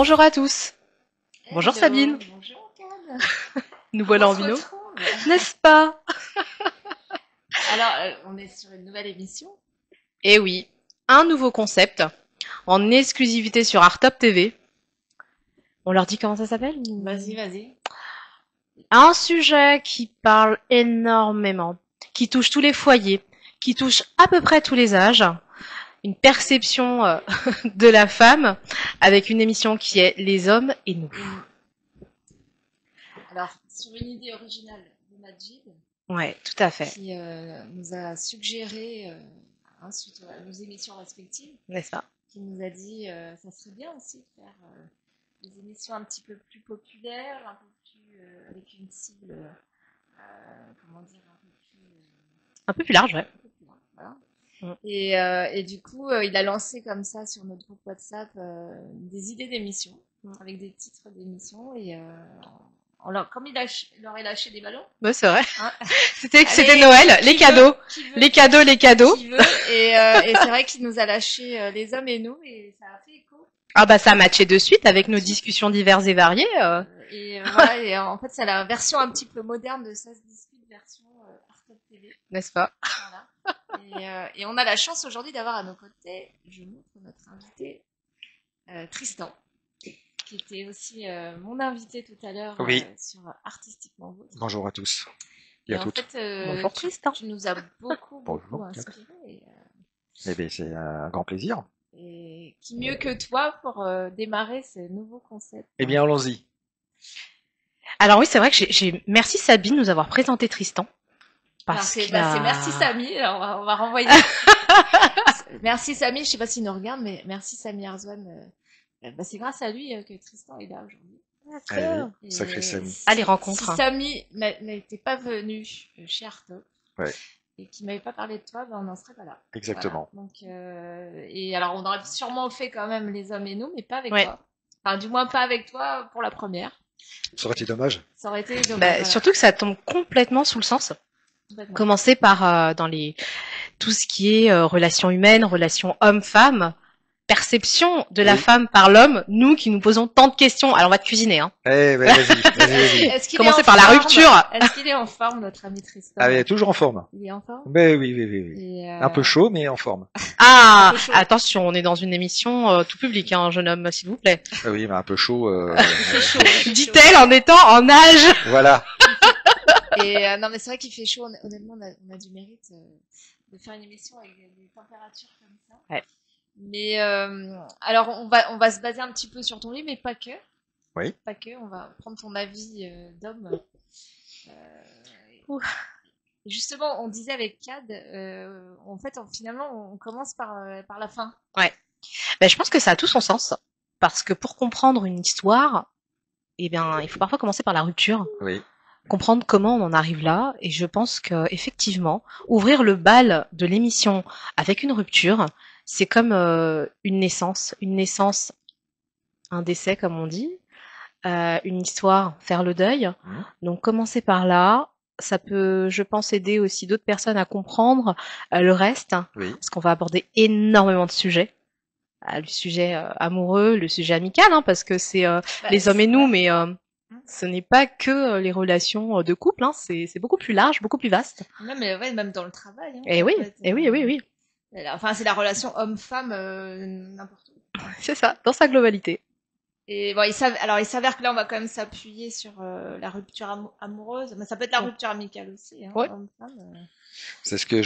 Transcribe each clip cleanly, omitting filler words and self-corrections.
Bonjour à tous. Bonjour Hello, Sabine. bonjour Cad. Nous voilà On en se binôme. retrouve. N'est-ce pas? Alors, on est sur une nouvelle émission. Eh oui, un nouveau concept en exclusivité sur Artop TV. On leur dit comment ça s'appelle? Vas-y. Un sujet qui parle énormément, qui touche tous les foyers, qui touche à peu près tous les âges. Une perception de la femme avec une émission qui est Les hommes et nous. Alors, sur une idée originale de Majid, Ouais, tout à fait. qui nous a suggéré, suite à nos émissions respectives, N'est-ce pas? qui nous a dit ça serait bien aussi de faire des émissions un petit peu plus populaires, un peu plus avec une cible, comment dire, Un peu plus large, ouais. un peu plus large, voilà. Mm. Et du coup, il a lancé comme ça sur notre groupe WhatsApp des idées d'émissions, avec des titres d'émissions. Et comme il leur a lâché des ballons. Ouais, c'est vrai. Hein. C'était Allez, Noël, les cadeaux. Qui veut, Les cadeaux. qui veut. Et c'est vrai qu'il nous a lâché les hommes et nous, et ça a fait écho. Ah bah ça matchait de suite avec nos discussions diverses et variées. Et voilà, et en fait c'est la version un petit peu moderne de Ça se discute, version Artop TV. N'est-ce pas? Voilà. Et on a la chance aujourd'hui d'avoir à nos côtés, je montre notre invité, Tristan, qui était aussi mon invité tout à l'heure Oui. sur Artistiquement Vôtre. Bonjour à tous et Et à en toutes. fait, Bonjour Tristan. tu nous as beaucoup Bonjour. inspiré. Eh bien, c'est un grand plaisir. Et qui mieux que toi pour démarrer ce nouveau concept? Eh bien, allons-y. Alors oui, c'est vrai que merci Sabine de nous avoir présenté Tristan. Alors c'est merci Samy, alors on va renvoyer. Merci Samy, je sais pas s'il nous regarde, mais merci Samy Arzouane. C'est grâce à lui que Tristan est là aujourd'hui. Allez, sacré Samy. Allez, rencontre. Si Samy n'était pas venu chez Artop, ouais, et qu'il m'avait pas parlé de toi, ben on n'en serait pas là. Exactement. Voilà. Donc, et alors on aurait sûrement fait quand même Les hommes et nous, mais pas avec Ouais. toi. Enfin, du moins pas avec toi pour la première. Ça aurait été dommage. Ça aurait été dommage. Bah, surtout que ça tombe complètement sous le sens. Commencer par tout ce qui est relations humaines, relations hommes-femmes, perception de la femme par l'homme, nous qui nous posons tant de questions. Alors on va te cuisiner, hein. Eh ben, vas-y. Commencer par la rupture. Est-ce qu'il est en forme, notre ami Tristan? Ah, mais toujours en forme. Il est en forme? Ben oui. Et Un peu chaud, mais en forme. Ah, attention, on est dans une émission tout public, hein, jeune homme, s'il vous plaît. Ah oui, mais un peu chaud. Dit-elle en étant en âge. Voilà. Et non, mais c'est vrai qu'il fait chaud. Honnêtement, on a du mérite de faire une émission avec des températures comme ça. Ouais. Mais alors, on va se baser un petit peu sur ton livre, mais pas que. Oui. Pas que. On va prendre ton avis d'homme. Justement, on disait avec Cad, en fait, finalement, on commence par la fin. Ouais. Ben, je pense que ça a tout son sens. Parce que pour comprendre une histoire, eh bien, il faut parfois commencer par la rupture. Oui. Comprendre comment on en arrive là. Et je pense que, effectivement, ouvrir le bal de l'émission avec une rupture, c'est comme une naissance, un décès, comme on dit, une histoire, faire le deuil. Donc, commencer par là. Ça peut, je pense, aider aussi d'autres personnes à comprendre le reste, parce qu'on va aborder énormément de sujets. Le sujet amoureux, le sujet amical, hein, parce que c'est les hommes et nous, mais ce n'est pas que les relations de couple, hein, c'est beaucoup plus large, beaucoup plus vaste. Non, mais ouais, même dans le travail. Hein, et oui. Enfin, c'est la relation homme-femme n'importe où. C'est ça, dans sa globalité. Et bon, il s'avère que là, on va quand même s'appuyer sur la rupture amoureuse, mais ça peut être la rupture amicale aussi. Hein, ouais. homme-femme. C'est ce que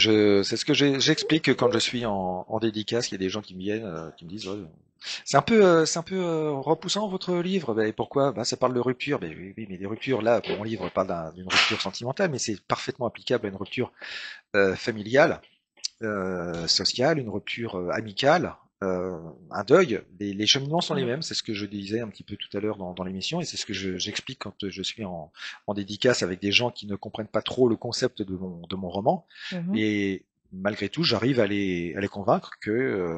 j'explique quand je suis en dédicace. Il y a des gens qui me viennent, qui me disent, c'est un peu repoussant votre livre. Ben, pourquoi? Ben, ça parle de rupture. Ben oui, mais des ruptures là, mon livre parle d'une rupture sentimentale, mais c'est parfaitement applicable à une rupture familiale, sociale, une rupture amicale. Un deuil, les cheminements sont les mêmes, c'est ce que je disais un petit peu tout à l'heure dans l'émission, et c'est ce que j'explique quand je suis en dédicace avec des gens qui ne comprennent pas trop le concept de mon roman, et malgré tout j'arrive à les convaincre que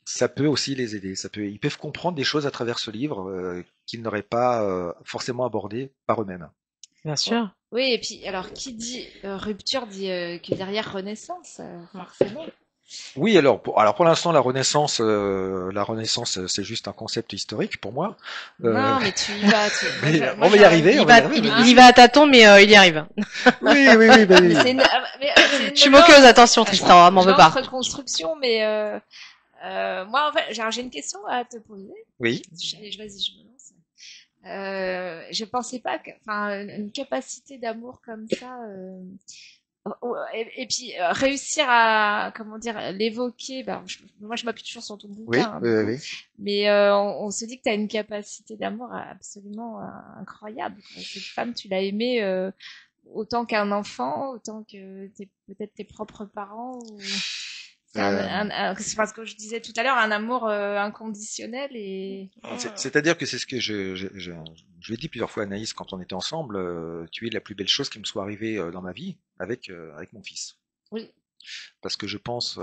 ça peut aussi les aider, ils peuvent comprendre des choses à travers ce livre qu'ils n'auraient pas forcément abordées par eux-mêmes. Bien sûr. Oui, et puis alors qui dit rupture dit que derrière renaissance, forcément. Oui, alors pour l'instant, la Renaissance, c'est juste un concept historique pour moi. Non, mais tu y vas. Mais on va y arriver. Il y va à tâtons, mais il y arrive. Oui, oui, oui. Mais c'est une Je suis moqueuse, attention, Tristan, m'en veux pas. Reconstruction, mais moi, en fait, j'ai une question à te poser. Oui. Vas-y, je me lance. Je pensais pas que, enfin, une capacité d'amour comme ça. Et puis réussir à comment dire l'évoquer, moi je m'appuie toujours sur ton bouquin, oui. Mais on se dit que tu as une capacité d'amour absolument incroyable. Cette femme, tu l'as aimée autant qu'un enfant, autant que peut-être tes propres parents, ou c'est c'est ce que je disais tout à l'heure, un amour inconditionnel. Et c'est-à-dire que c'est ce que je l'ai dit plusieurs fois à Anaïs quand on était ensemble, tu es la plus belle chose qui me soit arrivée dans ma vie avec mon fils. Oui. Parce que je pense,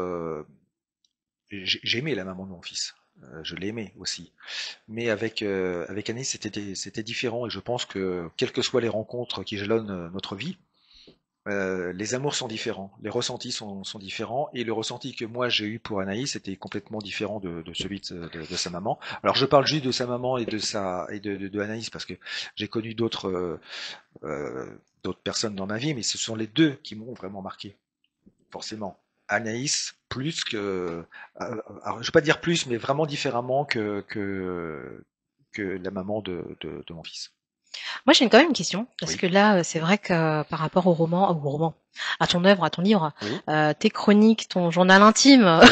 j'ai aimé la maman de mon fils, je l'aimais aussi, mais avec Anaïs c'était différent, et je pense que quelles que soient les rencontres qui jalonnent notre vie, les amours sont différents, les ressentis sont différents, et le ressenti que moi j'ai eu pour Anaïs était complètement différent de celui de sa maman. Alors je parle juste de sa maman et de Anaïs parce que j'ai connu d'autres personnes dans ma vie, mais ce sont les deux qui m'ont vraiment marqué, forcément. Anaïs plus que, alors, je vais pas dire plus, mais vraiment différemment que la maman de mon fils. Moi, j'ai quand même une question, parce Oui. que là, c'est vrai que par rapport au roman, à ton œuvre, à ton livre, Oui. tes chroniques, ton journal intime, Oui.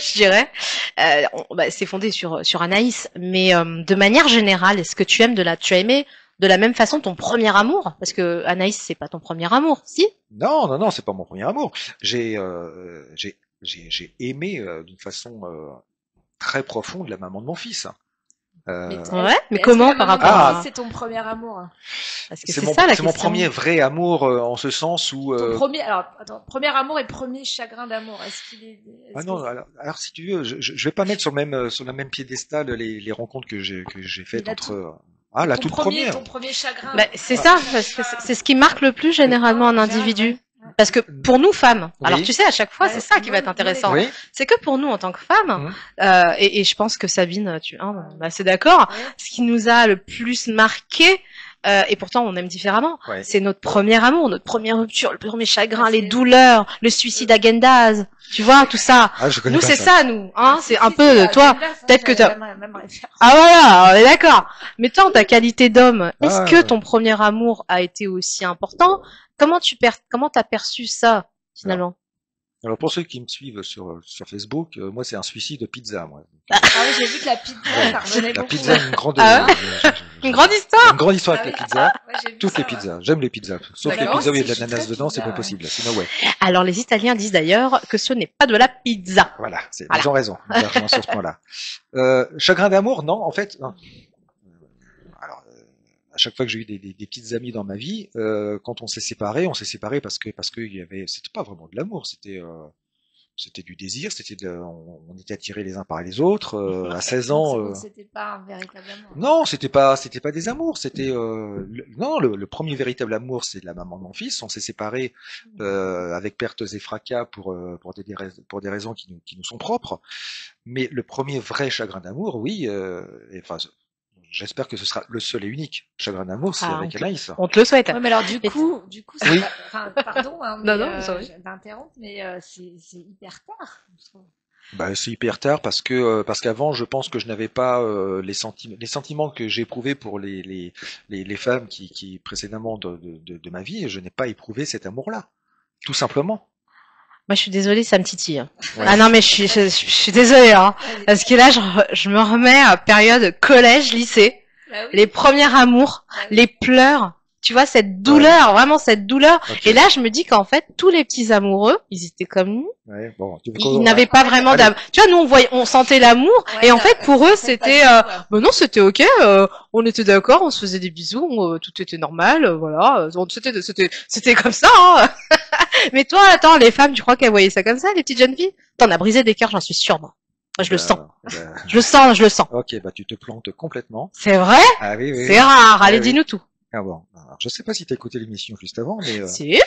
je dirais, c'est fondé sur Anaïs. Mais de manière générale, est-ce que tu as aimé de la même façon ton premier amour? Parce que Anaïs, c'est pas ton premier amour, si? Non, c'est pas mon premier amour. J'ai aimé d'une façon très profonde la maman de mon fils. Mais comment par rapport à... C'est ton premier amour? Parce que c'est mon premier vrai amour en ce sens où... Ton premier amour et premier chagrin d'amour, est-ce qu'il est... non, alors si tu veux, je vais pas mettre sur le même piédestal les rencontres que j'ai faites entre... la toute première. Ton premier chagrin. C'est ça, parce que c'est ce qui marque le plus généralement un individu. Parce que pour nous femmes, alors tu sais, à chaque fois, c'est ça qui va être intéressant. Oui. C'est que pour nous, en tant que femmes, et je pense que Sabine, c'est d'accord, ce qui nous a le plus marqué, et pourtant on aime différemment, c'est notre premier amour, notre première rupture, le premier chagrin, les douleurs, le suicide à Gendaz, tu vois, tout ça. Nous, c'est ça, nous, c'est un peu, toi, peut-être que t'as... voilà, on est d'accord. Mais toi, en ta qualité d'homme, est-ce que ton premier amour a été aussi important? Comment t'as perçu ça, finalement? Alors pour ceux qui me suivent sur Facebook, moi c'est un suicide de pizza, moi. Oui, j'ai vu que la pizza, ça revenait beaucoup. La pizza, une grande histoire. Une grande histoire avec les pizzas. Toutes les pizzas. J'aime les pizzas. Sauf les pizzas où il y a de l'ananas dedans, c'est pas possible. Sinon, ouais. Alors les Italiens disent d'ailleurs que ce n'est pas de la pizza. Voilà, ils ont raison. Sur ce point-là. Chagrin d'amour, non, en fait. Non. Alors, à chaque fois que j'ai eu des petites amies dans ma vie, quand on s'est séparés parce que il y avait, c'était pas vraiment de l'amour, c'était du désir, on était attirés les uns par les autres. À 16 ans, c'était pas un véritable amour. Non, c'était pas des amours. C'était le premier véritable amour, c'est la maman de mon fils. On s'est séparés avec pertes et fracas pour des raisons qui nous sont propres. Mais le premier vrai chagrin d'amour, oui. J'espère que ce sera le seul et unique chagrin d'amour, c'est avec Anaïs. On te le souhaite. Ouais, mais alors du coup, oui. Pardon, d'interrompre, mais c'est hyper tard, je trouve. C'est hyper tard parce qu'avant, je pense que je n'avais pas les sentiments que j'ai éprouvés pour les femmes qui précédemment de ma vie, je n'ai pas éprouvé cet amour-là, tout simplement. Moi, je suis désolée, ça me titille. Ouais. Ah non, mais je suis désolée, parce que là, je me remets à période collège, lycée, les premiers amours, les pleurs, tu vois, cette douleur, vraiment cette douleur. Okay. Et là, je me dis qu'en fait, tous les petits amoureux, ils étaient comme nous. Ouais, ils n'avaient pas vraiment d'amour. Tu vois, nous, on sentait l'amour, et en fait, pour eux, c'était, non, c'était ok, on était d'accord, on se faisait des bisous, tout était normal, voilà, c'était comme ça, Mais toi, attends, les femmes, tu crois qu'elles voyaient ça comme ça, les petites jeunes filles? T'en as brisé des cœurs, j'en suis sûre, moi. Moi, je le sens. Je le sens. Ok, tu te plantes complètement. C'est vrai? Ah oui. C'est rare. Allez, dis-nous tout. Ah bon, alors, je sais pas si tu as écouté l'émission juste avant, mais Si.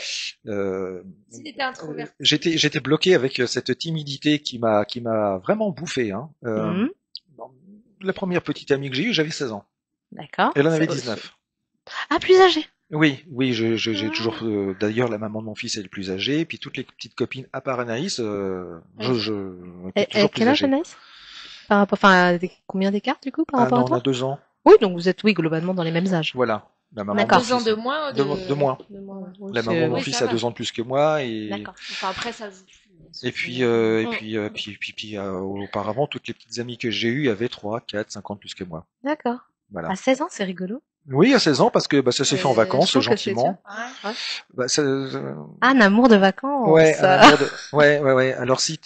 S'il était introverti. j'étais bloqué avec cette timidité qui m'a vraiment bouffé. Hein. Mhm. La première petite amie que j'ai eue, j'avais 16 ans. D'accord. Elle en avait Ça- 19. Ah, plus âgé. Oui, oui, j'ai Ah. toujours. D'ailleurs, la maman de mon fils est le plus âgée, et puis toutes les petites copines, à part Anaïs, je étais toujours plus Quel âge, âgée. Anaïs? Par rapport, enfin, combien d'écart, du coup, par Ah rapport non, à on a toi? 2 ans. Oui, donc vous êtes, oui, globalement dans les mêmes âges. Voilà. La maman de D'accord. mon 2 ans fils. de moins ou De moins. de moins. Oui, La c'est- maman de mon Oui, fils ça a va. 2 ans de plus que moi, et D'accord. Enfin, après, ça se joue plus. et puis, Mm. auparavant, toutes les petites amies que j'ai eues avaient 3, 4, 5 ans de plus que moi. D'accord. Voilà. À 16 ans, c'est rigolo. Oui, à 16 ans, parce que bah, ça s'est fait en Je vacances, trouve que c'est gentiment. Ouais. Bah, Ah, un amour de vacances. ouais, un amour de... ouais. Alors si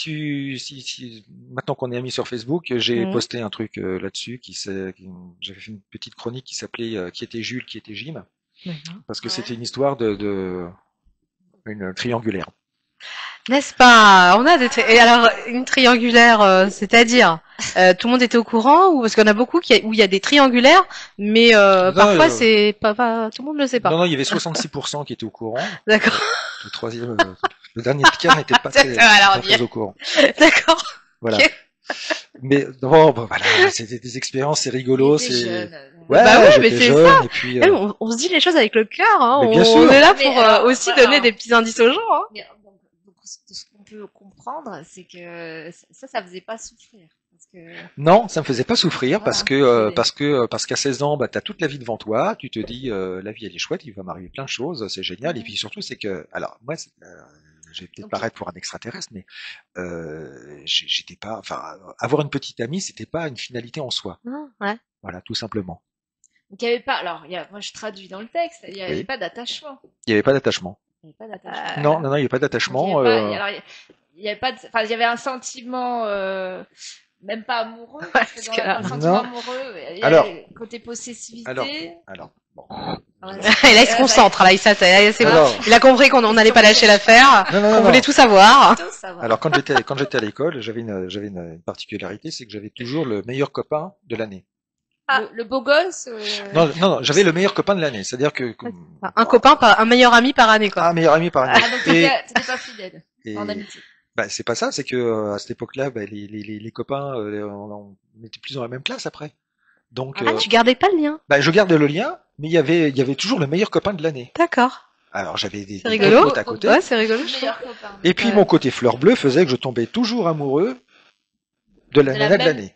maintenant qu'on est amis sur Facebook, j'ai Mhm. posté un truc là-dessus j'avais fait une petite chronique qui s'appelait Qui était Jules, qui était Jim, D'accord. parce que Ouais. c'était une histoire de une triangulaire. N'est-ce pas? On a et alors, une triangulaire, c'est-à-dire, tout le monde était au courant ou parce qu'il y en a beaucoup où il y a des triangulaires, mais Non, parfois c'est pas, tout le monde ne le sait pas. Non, il y avait 66% qui étaient au courant. D'accord. Le troisième, le dernier tiers n'était pas très, Alors, pas très au courant. D'accord. Voilà. Ok. Mais bon, voilà, c'était des expériences, c'est rigolo, Il était c'est. jeune. Ouais, Bah oui, mais j'étais c'est jeune et puis. On se dit les choses avec le cœur, hein. Mais bien On sûr. est là Mais pour alors, aussi voilà. donner des petits indices aux gens, hein. Mais, donc, ce qu'on peut comprendre, c'est que ça faisait pas souffrir. Parce que, Non, ça me faisait pas souffrir Voilà. parce qu'à 16 ans, bah t'as toute la vie devant toi. Tu te dis la vie elle est chouette, il va m'arriver plein de choses, c'est génial. Mhm. Et puis surtout c'est que, alors moi, je vais peut-être Ok. paraître pour un extraterrestre, mais j'étais pas, enfin, avoir une petite amie, c'était pas une finalité en soi. Ah, ouais. Voilà, tout simplement. donc, il y avait pas, alors, moi, je traduis dans le texte, il y avait Oui. pas d'attachement. Il y avait pas d'attachement. Il y avait pas d'attachement. Non, il y avait pas Donc, d'attachement. il y avait pas enfin, il y avait un sentiment, même pas amoureux. Ouais, parce que parce dans que là- un sentiment Non. amoureux, il y Alors- avait le côté possessivité. Alors, bon. Ouais, Et là, il se concentre, là, c'est bon. Alors, Il a compris qu'on n'allait pas lâcher l'affaire, non, qu'on non. voulait tout savoir. plutôt, ça va. Alors quand j'étais à l'école, j'avais une particularité, c'est que j'avais toujours le meilleur copain de l'année. Le beau gosse. Non, j'avais le meilleur copain de l'année. C'est-à-dire que Enfin, un copain, un meilleur ami par année, quoi. un meilleur ami par année. Ah, donc Et, t'étais pas fidèle et- en amitié. bah, c'est pas ça, c'est que à cette époque-là, bah, les copains, on était plus dans la même classe après. Donc, Ah, tu gardais pas le lien. bah, je garde le lien, mais il y avait toujours le meilleur copain de l'année. D'accord. Alors j'avais des C'est rigolo. potes à côté. Ouais, c'est rigolo, Le je trouve. meilleur copain. Et puis Ouais. mon côté fleur bleue faisait que je tombais toujours amoureux de la De la nana de même- l'année.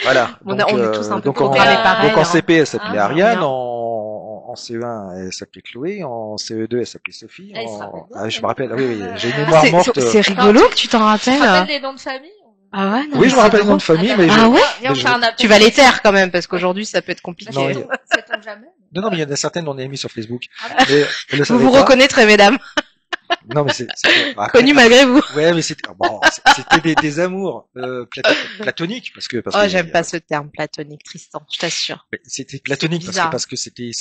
Voilà. On est tous un peu donc programmés en- pareil. donc en hein. CP, elle s'appelait Ah, Ariane, bien. en CE1, elle s'appelait Chloé, en CE2, elle s'appelait Sophie. Ah, il se rappelle bien, je elle. me rappelle, oui, j'ai une Ah, mémoire morte. C'est rigolo que tu t'en Tu te rappelles. rappelles les noms de famille? Ah ouais, non, Oui, mais je me c'est rappelle le nom drôle. de famille, Ah, mais Ah je... ouais Viens, on mais fait un appel. Tu vas les taire quand même, parce qu'aujourd'hui, ça peut être compliqué. Non, Sait-on jamais? Non, mais il y en a certaines, on est amis sur Facebook. Ah bon? Mais elle le Vous savait vous pas. reconnaîtrez, mesdames. Non, mais c'est après- Connu malgré vous. Ouais, mais c'était des amours platoniques parce que Oh, j'aime pas ce terme platonique, Tristan, je t'assure. mais c'était platonique bizarre. parce que c'était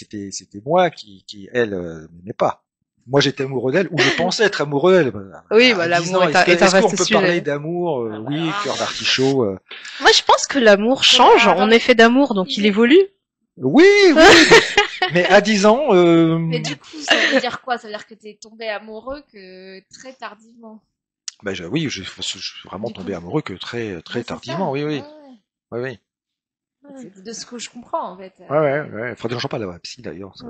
moi qui elle m'aimait pas. Moi, j'étais amoureux d'elle, ou je pensais être amoureux d'elle. Oui, À bah, 10 l'amour ans, est un est-ce qu'on vaste peut sujet. parler d'amour? Ah, Oui, bah, cœur d'artichaut. Moi, je pense que l'amour change Ah, en effet d'amour, donc il évolue. Oui, mais à 10 ans, Mais du coup, ça veut dire quoi? Ça veut dire que t'es tombé amoureux que très tardivement. bah, oui, je suis vraiment Du tombé coup. amoureux que très Ouais, c'est tardivement. ça. Oui. Ouais. Oui. C'est de ce que je comprends, en fait. Ouais. Faudrait que j'en parle à la psy d'ailleurs. ça.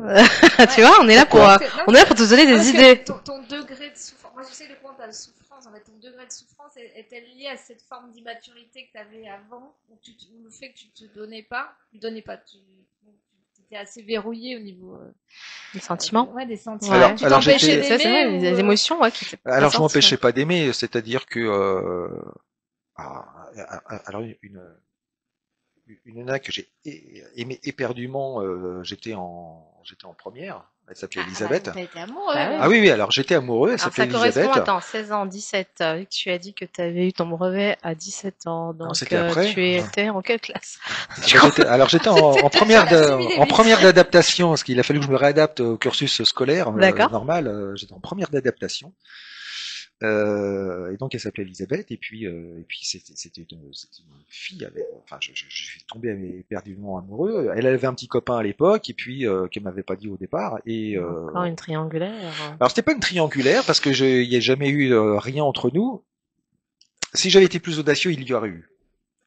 Tu vois, on est là pour te donner des Parce que idées. ton degré de souffrance, moi j'essaie de comprendre ta souffrance, en fait, ton degré de souffrance est-elle liée à cette forme d'immaturité que tu avais avant, ou le fait que tu te donnais pas, tu étais assez verrouillé au niveau Les sentiments. ouais, des sentiments. Alors- Tu alors t'empêchais j'étais- Ça, c'est vrai, d'aimer les ou, émotions, ouais, qui étaient pas Alors je sorties, m'empêchais ouais. pas d'aimer, c'est-à-dire que alors une nana que j'ai aimée éperdument, j'étais en première, elle s'appelait Elisabeth. T'as été amoureux. Ah ouais. Ah oui, alors j'étais amoureux, elle Alors, s'appelait ça correspond, Elisabeth. attends, 16 ans, 17, vu que tu as dit que tu avais eu ton brevet à 17 ans, donc c'était après. tu étais en quelle classe? Alors j'étais en première Assimilé en vite. première d'adaptation, parce qu'il a fallu que je me réadapte au cursus scolaire D'accord. normal. J'étais en première d'adaptation. Et donc elle s'appelait Elisabeth, et puis c'était une fille avec, enfin je suis tombé éperdument amoureux. Elle avait un petit copain à l'époque, et puis qu'elle m'avait pas dit au départ. Et Encore une triangulaire. alors c'était pas une triangulaire parce que il y a jamais eu rien entre nous. Si j'avais été plus audacieux, il y aurait eu.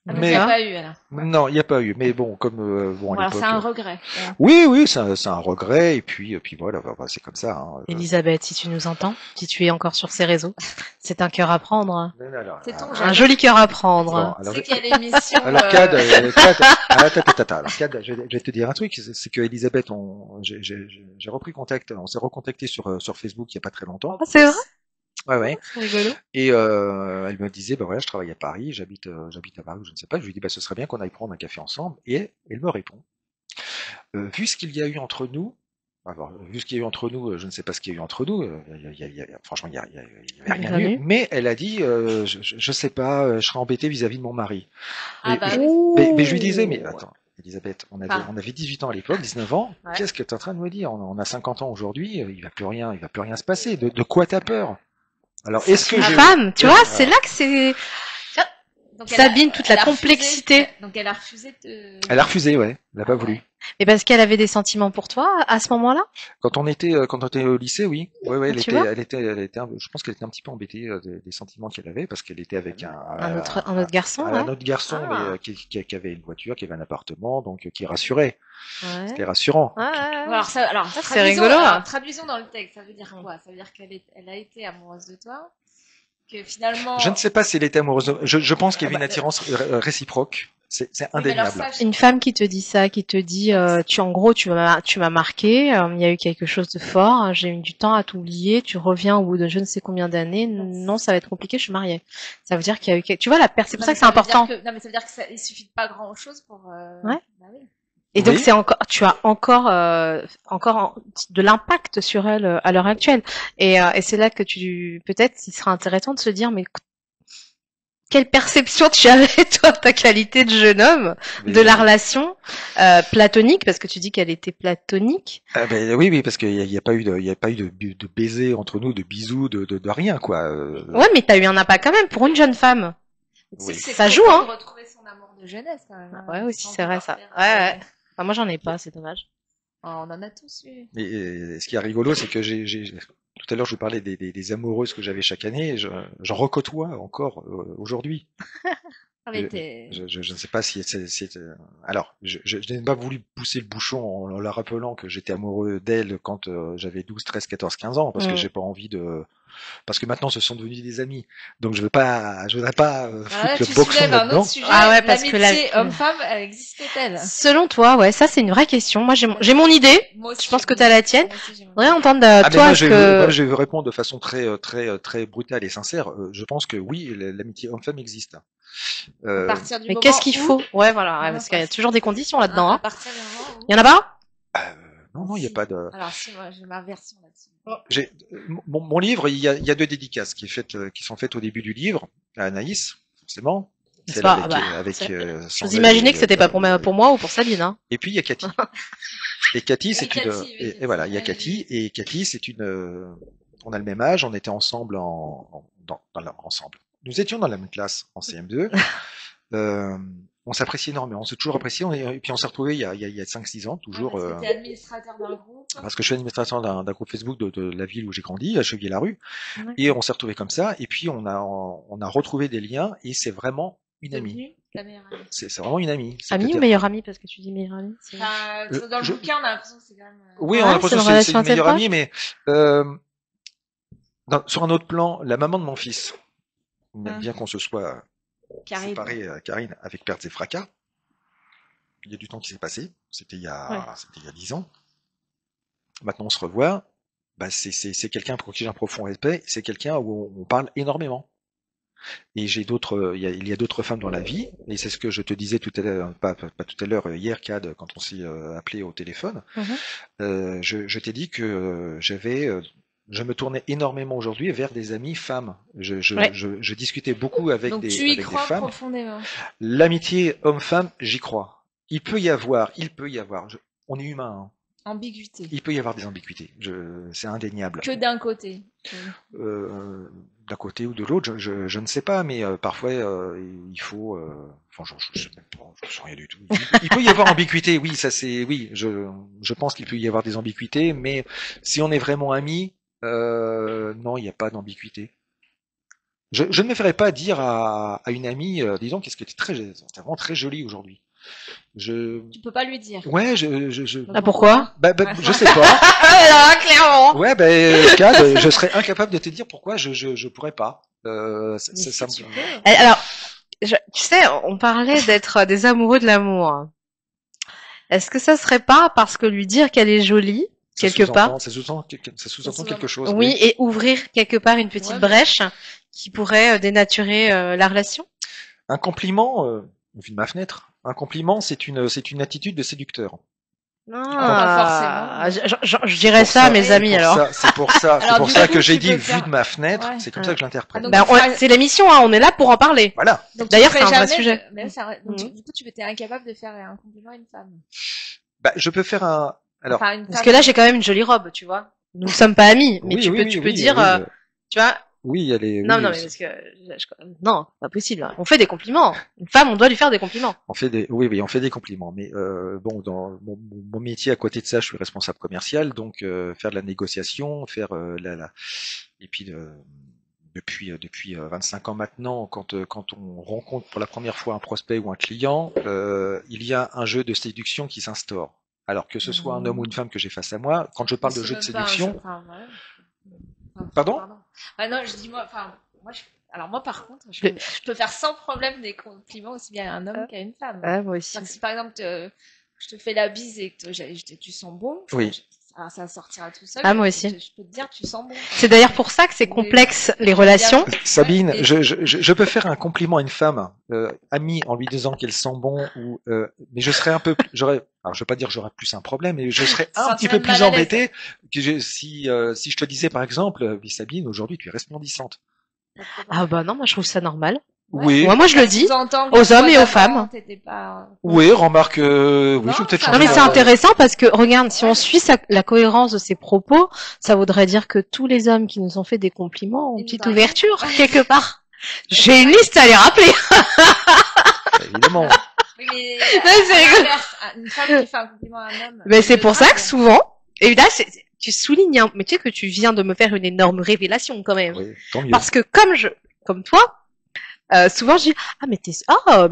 Ah, donc Mais il n'y a pas eu alors. non, il n'y a pas eu. Mais bon, comme bon Bon, à alors l'époque. c'est un regret. Ouais. Oui, c'est un regret. Et puis voilà, bah, c'est comme ça. Hein. Elisabeth, si tu nous entends, si tu es encore sur ces réseaux, c'est un cœur à prendre. C'est ton Un joli cœur à prendre. Bon, alors, C'est quelle émission alors Cad, attends, Cad, je vais te dire un truc, c'est que Elisabeth, j'ai repris contact, on s'est recontacté sur Facebook il y a pas très longtemps. Ah, c'est vrai? Ouais. C'est rigolo. Et elle me disait, bah voilà, je travaille à Paris, j'habite à Paris, ou je ne sais pas. Je lui dis, bah ce serait bien qu'on aille prendre un café ensemble. Et elle me répond, vu ce qu'il y a eu entre nous. Alors, vu ce qu'il y a eu entre nous, je ne sais pas ce qu'il y a eu entre nous. Franchement, il y avait rien eu. Mais elle a dit, je sais pas, je serais embêté vis-à-vis de mon mari. Ah bah Mais je lui disais, mais attends, Elisabeth, on avait 18 ans à l'époque, 19 ans. Ouais. Qu'est-ce que tu es en train de me dire? On a 50 ans aujourd'hui, il va plus rien se passer. De quoi t'as peur? Alors, est-ce que La j'ai... femme, tu vois, c'est là que c'est donc Sabine, toute la complexité. Donc elle a refusé de. Elle a refusé, ouais. Elle n'a pas voulu. Et parce qu'elle avait des sentiments pour toi à ce moment-là? Quand on était au lycée, oui. Ouais, Tu vois elle était, je pense qu'elle était un petit peu embêtée des sentiments qu'elle avait parce qu'elle était avec Un autre garçon, un ouais. autre garçon, Ah. mais qui avait une voiture, qui avait un appartement, donc qui rassurait. Ouais. C'était rassurant. Ouais. Alors ça, C'est rigolo, hein. traduisons dans le texte. Ça veut dire quoi? Ça veut dire elle a été amoureuse de toi, que finalement. Je ne sais pas si elle était amoureuse. Je pense qu'il y avait une attirance réciproque. C'est Oui, mais alors indéniable. ça, Une femme qui te dit ça, qui te dit, tu m'as marqué, il y a eu quelque chose de fort, hein, j'ai eu du temps à t'oublier, tu reviens au bout de je ne sais combien d'années, non, ça va être compliqué, je suis mariée. Ça veut dire qu'il y a eu tu vois, c'est pour ça que c'est important. Non, mais ça veut dire que il suffit de pas grand chose pour. Ouais. Bah oui. Et donc Oui. c'est encore, tu as encore de l'impact sur elle à l'heure actuelle. Et c'est là que peut-être, il sera intéressant de se dire, mais quelle perception tu avais toi de ta qualité de jeune homme, de la relation platonique, parce que tu dis qu'elle était platonique. Ah ben oui, parce qu'il y a pas eu de baiser entre nous, de bisous, de rien quoi. Ouais, mais t'as eu un impact quand même pour une jeune femme. Oui. Ça joue, hein. De retrouver son amour de jeunesse quand même. Ouais, aussi, Sans c'est vrai, vouloir ça. faire, Ouais. Enfin, moi, j'en ai pas, c'est dommage. Oh, on en a tous eu. Et ce qui est rigolo, c'est que tout à l'heure, je vous parlais des amoureuses que j'avais chaque année. Et j'en recôtoie encore aujourd'hui. Ah, mais t'es- Je ne sais pas si alors, je n'ai pas voulu pousser le bouchon en la rappelant que j'étais amoureux d'elle quand j'avais 12, 13, 14, 15 ans, parce que j'ai pas envie parce que maintenant ce sont devenus des amis. Donc je voudrais pas foutre tu le boxon soulèves un là-dedans. autre sujet. Ah ouais, parce que l'amitié homme-femme, elle existe-t-elle? Selon toi, ouais, ça c'est une vraie question. Moi, j'ai mon idée. Moi aussi, Je pense j'ai que mon t'as la idée. tienne. Moi aussi, j'ai mon Je voudrais idée. entendre Ah, mais toi, moi, est-ce moi, que je vais répondre de façon très brutale et sincère. Je pense que oui, l'amitié homme-femme existe. À partir du mais moment qu'est-ce qu'il où- faut? Ouais, voilà, ouais, Non, parce qu'il y a parce- toujours des conditions là-dedans. À Hein. partir du moment où- Il y en a pas? Non, il n'y a pas de. Alors si, moi j'ai ma version là-dessus. Mon livre, il y a deux dédicaces qui sont faites au début du livre à Anaïs, forcément. C'est Celle pas- avec, bah, avec, c'est- sans Vous imaginez elle, que c'était pas pour moi ou pour Sabine, hein. Et puis il y a Cathy. Et Cathy, c'est Cathy, une. oui, Et Cathy. voilà, il y a Cathy. Et Cathy, c'est une. On a le même âge, on était ensemble ensemble. Nous étions dans la même classe en CM2. On s'appréciait énormément, on s'est toujours apprécié, et puis on s'est retrouvés il y a 5-6 ans, toujours. C'était administrateur d'un groupe. Parce que je suis administrateur d'un groupe Facebook de la ville où j'ai grandi, à Cheviers-la-Rue, Ouais. et on s'est retrouvés comme ça, et puis on a retrouvé des liens, et c'est vraiment une amie. Devenue ta meilleure amie. C'est vraiment une amie. Ami ou C'est-à-dire- meilleur ami, parce que tu dis meilleur ami. c'est- Enfin, dans le je- bouquin, on a l'impression que c'est quand même. Oui, Ouais, on a l'impression c'est une que c'est relation une assez meilleure proche. amie, mais sur un autre plan, la maman de mon fils, bien qu'on se soit Karine. séparés, Karine, avec pertes et fracas, il y a du temps qui s'est passé, c'était il y a 10 ans. Maintenant on se revoit, bah c'est quelqu'un pour qui j'ai un profond respect, c'est quelqu'un où on parle énormément. Et j'ai il y a d'autres femmes dans la vie, et c'est ce que je te disais tout à l'heure, pas tout à l'heure, hier, Cad, quand on s'est appelé au téléphone. Je t'ai dit que je me tournais énormément aujourd'hui vers des amies femmes. Je discutais beaucoup avec Donc des tu y avec des crois femmes. profondément. L'amitié homme-femme, j'y crois. Il peut y avoir, on est humain, hein. Ambiguïté. Il peut y avoir des ambiguïtés. C'est indéniable. Que d'un côté. D'un côté ou de l'autre, je ne sais pas, mais parfois il faut. Enfin, je sais même pas, je sais rien du tout. Il peut y avoir ambiguïté, oui, ça c'est, oui, je pense qu'il peut y avoir des ambiguïtés, mais si on est vraiment amis, non, il n'y a pas d'ambiguïté. Je ne me ferais pas dire à une amie, disons, qu'est-ce que t'es vraiment très jolie aujourd'hui. Tu peux pas lui dire. Ouais, Ah, pourquoi? Je sais pas. Ah, clairement. Ouais, Cad, je serais incapable de te dire pourquoi je pourrais pas. Ça Tu me... peux. Alors, tu sais, on parlait d'être des amoureux de l'amour. Est-ce que ça serait pas parce que lui dire qu'elle est jolie, quelque part? Ça sous-entend quelque chose. Oui, et ouvrir quelque part une petite brèche qui pourrait dénaturer la relation? Un compliment, vu de ma fenêtre, un compliment, c'est une attitude de séducteur. Ah, je dirais ça à mes amis alors. C'est pour ça que j'ai dit vu de ma fenêtre, c'est comme ça que je l'interprète. C'est l'émission, hein, on est là pour en parler. Voilà. D'ailleurs, c'est un vrai sujet. Du coup, tu étais incapable de faire un compliment à une femme. Je peux faire un. Alors. Parce que là, j'ai quand même une jolie robe, tu vois. Nous ne sommes pas amis, mais tu peux dire, tu vois. Oui, elle est. Non, mais parce que non, pas possible. On fait des compliments. Une femme, on doit lui faire des compliments. On fait des compliments. Mais bon, dans mon métier à côté de ça, je suis responsable commercial, donc faire de la négociation, faire et puis depuis 25 ans maintenant, quand on rencontre pour la première fois un prospect ou un client, il y a un jeu de séduction qui s'instaure. Alors que ce soit un homme ou une femme que j'ai face à moi, quand je parle de jeu de séduction. Pardon? Non, je dis moi, alors moi par contre, je peux faire sans problème des compliments aussi bien à un homme qu'à une femme. Moi aussi. Si par exemple je te fais la bise et que tu sens bon, oui. Ça sortira tout seul. Moi aussi. Je peux te dire tu sens bon. C'est d'ailleurs pour ça que c'est complexe les relations. Sabine, je peux faire un compliment à une femme amie en lui disant qu'elle sent bon ou mais je serais un peu alors je veux pas dire que j'aurais plus un problème, mais je serais un petit peu plus embêté que si je te disais par exemple, Sabine, aujourd'hui tu es resplendissante. Ah non, moi je trouve ça normal. Oui. Moi je le dis aux hommes et aux femmes. Oui, remarque. Oui, je vais peut-être changer. Non mais c'est intéressant parce que regarde, si on suit la cohérence de ses propos, ça voudrait dire que tous les hommes qui nous ont fait des compliments ont une petite ouverture quelque part. J'ai une liste à les rappeler. Évidemment. Oui, mais c'est l'inverse. Une femme qui fait un compliment à un homme. Mais c'est pour ça que souvent, et là tu soulignes, mais tu sais que tu viens de me faire une énorme révélation quand même. Oui, tant mieux. Parce que comme toi. Souvent je dis mais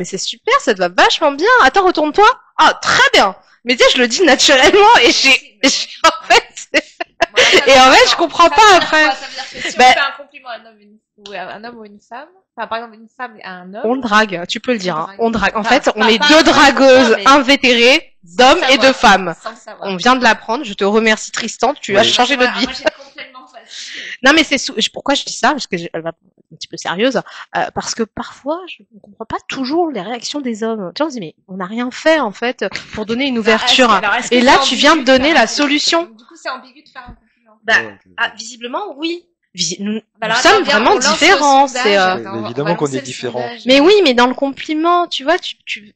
c'est super, ça te va vachement bien. Attends, retourne-toi. Ah, très bien. Mais tu sais, je le dis naturellement et en fait je comprends pas après. Ça veut dire que si on fait un compliment à un homme ou une femme, enfin par exemple une femme à un homme, on drague, tu peux le dire. On drague. En fait, on est deux dragueuses invétérées d'hommes et de femmes. On vient de l'apprendre. Je te remercie Tristan, tu as changé notre vie. Non mais pourquoi je dis ça, parce que elle va un petit peu sérieuse, parce que parfois je ne comprends pas toujours les réactions des hommes. Tu vois, on se dit mais on n'a rien fait en fait pour donner une ouverture. Et là tu viens de donner la solution. Du coup c'est ambigu de faire un compliment. Visiblement oui. Nous sommes vraiment différents. Évidemment qu'on est différents. Mais oui, mais dans le compliment, tu vois,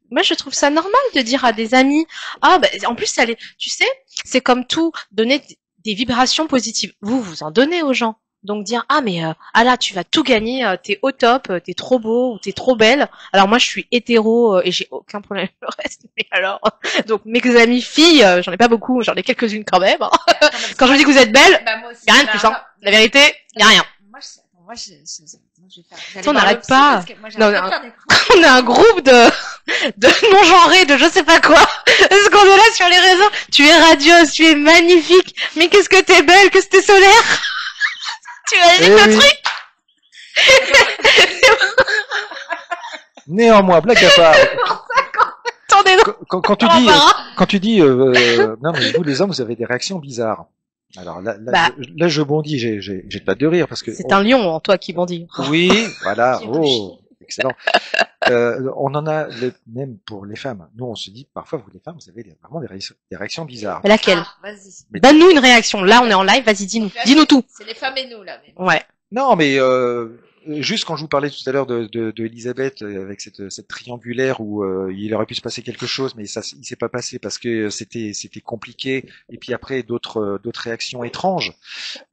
moi je trouve ça normal de dire à des amis, en plus tu sais, c'est comme tout, donner des vibrations positives. Vous en donnez aux gens. Donc dire là tu vas tout gagner, t'es au top, t'es trop beau ou t'es trop belle. Alors moi je suis hétéro et j'ai aucun problème avec le reste. Mais alors donc mes amis filles, j'en ai pas beaucoup, j'en ai quelques-unes quand même. Quand je vous dis que vous êtes belle, y a rien de plus. La vérité, y a rien. Moi je vais faire. On n'arrête pas. On a un groupe de non-genrés, de je sais pas quoi. Parce qu'on est là sur les réseaux. Tu es radieuse, tu es magnifique. Mais qu'est-ce que t'es belle, que t'es solaire. Tu imagines le truc? Néanmoins, blague à part. Quand tu dis, non mais vous les hommes, vous avez des réactions bizarres. Alors là, je bondis, j'ai pas de rire parce que c'est un lion en toi qui bondit. Oui, voilà. Oh, excellent. On en a même pour les femmes. Nous, on se dit parfois, vous les femmes, vous avez vraiment des réactions bizarres. Mais laquelle? Vas-y. Donne-nous une réaction. Là, on est en live. Vas-y, dis-nous tout. C'est les femmes et nous là. Ouais. Non, mais juste quand je vous parlais tout à l'heure de Elisabeth avec cette triangulaire où il aurait pu se passer quelque chose, mais ça il s'est pas passé parce que c'était compliqué. Et puis après d'autres réactions étranges.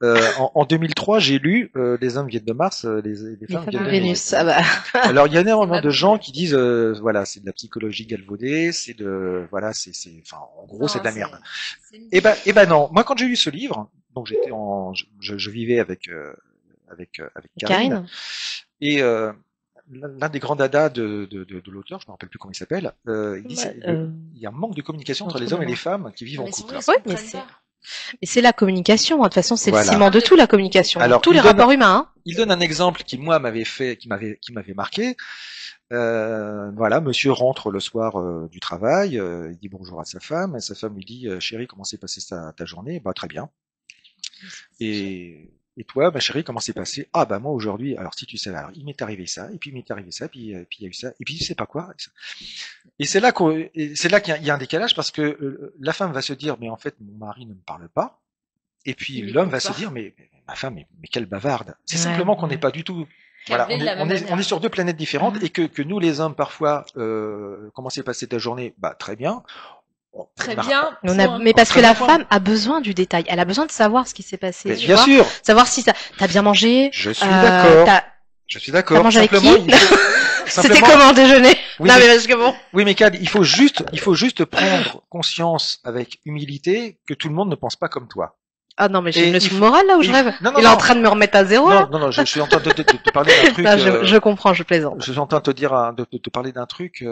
En 2003, j'ai lu Les hommes viennent de Mars, les femmes viennent de Vénus. Ah bah. Alors il y a énormément de gens qui disent voilà, c'est de la psychologie galvaudée, c'est enfin en gros c'est de la merde. Et ben non, moi quand j'ai lu ce livre, donc j'étais je vivais avec Karine. Et l'un des grands dadas de l'auteur, je me rappelle plus comment il s'appelle, il dit il y a un manque de communication entre les hommes et les femmes qui vivent en couple. Oui, mais c'est la communication. De toute façon, c'est le ciment de tout, la communication. Alors, tous les rapports humains. Hein. Il donne un exemple qui moi qui m'avait marqué. Voilà, monsieur rentre le soir du travail, il dit bonjour à sa femme, et sa femme lui dit chérie, comment s'est passée ta journée? Bah très bien. Et toi, ma chérie, comment c'est passé? Ah bah moi aujourd'hui, alors si tu savais, alors il m'est arrivé ça, et puis il m'est arrivé ça, puis il y a eu ça, et puis tu sais pas quoi. Et c'est là qu'il y a un décalage parce que la femme va se dire mais en fait mon mari ne me parle pas, et puis l'homme va se dire mais ma femme mais quelle bavarde. C'est simplement qu'on n'est pas du tout. Voilà, on est sur deux planètes différentes et que nous les hommes parfois comment s'est passée ta journée? Bah très bien. Très bien. Mais parce que la femme a besoin du détail. Elle a besoin de savoir ce qui s'est passé. Mais bien sûr. Savoir si t'as bien mangé. Je suis d'accord. Je suis d'accord. T'as mangé avec qui? C'était comment le déjeuner? Oui, non, mais parce que bon. Oui, mais Cad, il faut juste prendre conscience avec humilité que tout le monde ne pense pas comme toi. Ah non, mais j'ai une leçon morale là où je rêve. Non, il est en train de me remettre à zéro. Non, je suis en train de te parler d'un truc. Non, je comprends, je plaisante. Je suis en train de te dire, de te parler d'un truc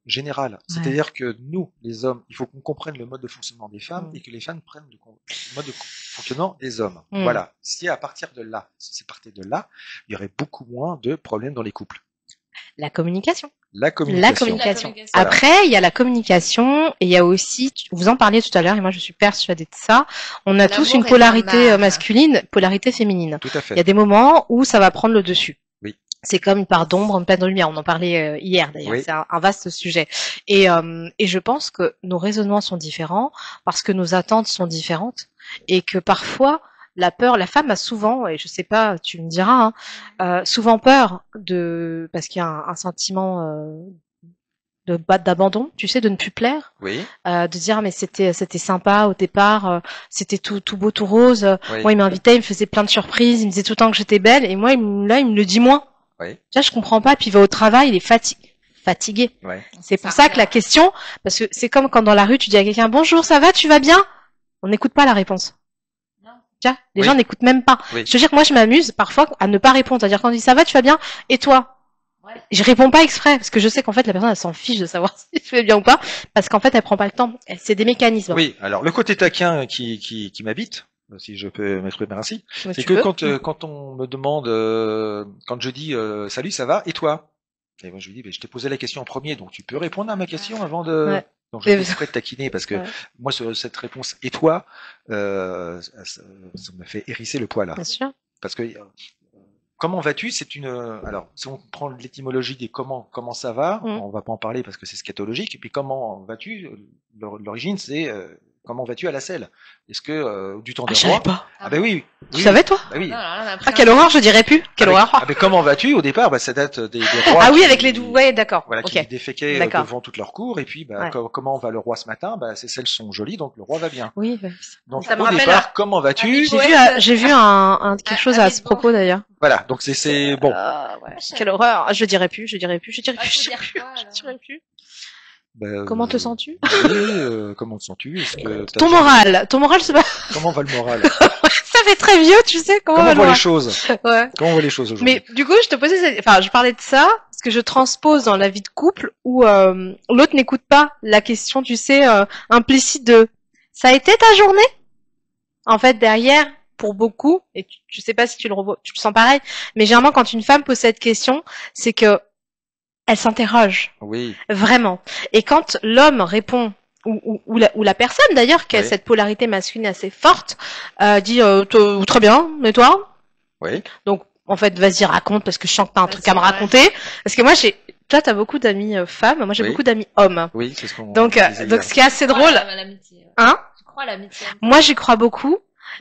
général. C'est-à-dire que nous, les hommes, il faut qu'on comprenne le mode de fonctionnement des femmes et que les femmes prennent le mode de fonctionnement des hommes. Voilà. Si à partir de là, si c'est parti de là, il y aurait beaucoup moins de problèmes dans les couples. La communication. La communication. Après, il y a la communication et il y a aussi, vous en parliez tout à l'heure et moi je suis persuadée de ça, on a tous une polarité masculine, polarité féminine. Tout à fait. Il y a des moments où ça va prendre le dessus. Oui. C'est comme une part d'ombre, une part de lumière. On en parlait hier d'ailleurs. Oui. C'est un vaste sujet. Et je pense que nos raisonnements sont différents parce que nos attentes sont différentes et que parfois la femme a souvent, et je sais pas, tu me diras, souvent peur parce qu'il y a un sentiment d'abandon, tu sais, de ne plus plaire, de dire mais c'était sympa au départ, c'était tout beau, tout rose. Moi il m'invitait, il me faisait plein de surprises, il me disait tout le temps que j'étais belle, et moi il me le dit moins. Là je comprends pas, puis il va au travail, il est fatigué. C'est pour ça que la question, parce que c'est comme quand dans la rue tu dis à quelqu'un bonjour, ça va, tu vas bien, on n'écoute pas la réponse. Les gens n'écoutent même pas. Je veux dire que moi je m'amuse parfois à ne pas répondre, c'est-à-dire quand on dit ça va, tu vas bien, et toi? Je réponds pas exprès parce que je sais qu'en fait la personne elle s'en fiche de savoir si je vais bien ou pas, parce qu'en fait elle prend pas le temps. C'est des mécanismes. Oui, alors le côté taquin qui m'habite, si je peux m'exprimer ainsi, c'est que quand on me demande, quand je dis salut, ça va, et toi? Et moi je lui dis je t'ai posé la question en premier, donc tu peux répondre à ma question avant de. Donc je suis prêt de taquiner parce que moi cette réponse et toi ça me fait hérisser le poil là. Bien sûr. Parce que comment vas-tu, c'est une alors si on prend l'étymologie des comment ça va, on va pas en parler parce que c'est scatologique, et puis comment vas-tu, l'origine c'est comment vas-tu à la selle? Est-ce que du temps de roi? Je savais pas. Ah ben oui. Tu savais toi? Bah oui. Ah quelle horreur, je dirais plus. Quelle horreur. Ah ben comment vas-tu au départ? Bah ça date des rois. Ah oui, avec les doux. Ouais, d'accord. Voilà, qui déféquaient devant toute leur cour, et puis comment va le roi ce matin? Bah ces selles sont jolies, donc le roi va bien. Oui. Donc ça au départ, comment vas-tu? J'ai vu quelque chose à ce propos d'ailleurs. Voilà, donc c'est bon. Quelle horreur. Je dirais plus. Comment te sens-tu? Comment te sens-tu? Est-ce que ton moral c'est pas... Comment va le moral? Ça fait très vieux, tu sais. Comment on voit les choses? Comment on voit les choses aujourd'hui? Mais du coup, je parlais de ça parce que je transpose dans la vie de couple où l'autre n'écoute pas la question, tu sais, implicite de ça a été ta journée? En fait, derrière, pour beaucoup, et je sais pas si tu le sens pareil, mais généralement quand une femme pose cette question, c'est que elle s'interroge. Oui. Vraiment. Et quand l'homme répond, ou la personne d'ailleurs, qui a cette polarité masculine assez forte, dit très bien, mais toi? Oui. Donc, en fait, vas-y, raconte, parce que je sens que t'as un truc à me raconter. Parce que moi, toi, t'as beaucoup d'amis femmes, moi j'ai beaucoup d'amis hommes. Oui, c'est ce qu'on donc ce qui est assez drôle. Hein? Je crois à l'amitié. Moi, j'y crois beaucoup,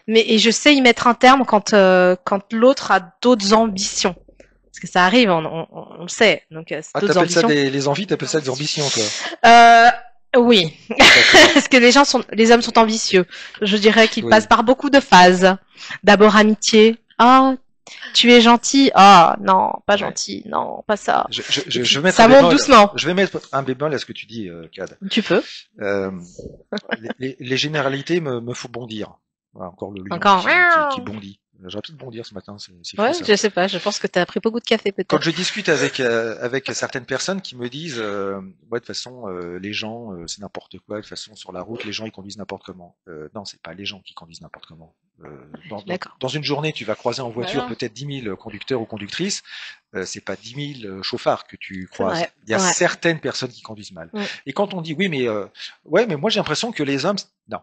et je sais y mettre un terme quand l'autre a d'autres ambitions. Parce parce que ça arrive, on le sait. Donc, c'est Ah, d'autres t'appelles ça ambitions. les envies, t'appelles ça des ambitions, toi. Oui, D'accord. parce que les hommes sont ambitieux. Je dirais qu'ils Oui. passent par beaucoup de phases. D'abord amitié. Ah, tu es gentil. Ah, non, pas Ouais. gentil. Non, pas ça. Je vais mettre Ça un monte bémol. doucement. Je vais mettre un bémol à ce que tu dis, Cad. Tu peux. Euh, les généralités me font bondir. Voilà, encore le lion Encore. qui bondit. J'aurais pu bondir ce matin, c'est fou Ouais, ça. je sais pas. Je pense que t'as pris beaucoup de café Quand peut-être. je discute avec certaines personnes qui me disent, ouais, de toute façon, les gens, c'est n'importe quoi. De toute façon, sur la route, les gens ils conduisent n'importe comment. Non, c'est pas les gens qui conduisent n'importe comment. D'accord. Dans une journée, tu vas croiser en voiture Voilà. peut-être 10 000 conducteurs ou conductrices. C'est pas 10 000 chauffards que tu C'est croises. vrai. Il y a Ouais. certaines personnes qui conduisent mal. Mm. Et quand on dit oui, mais ouais, mais moi j'ai l'impression que les hommes, non,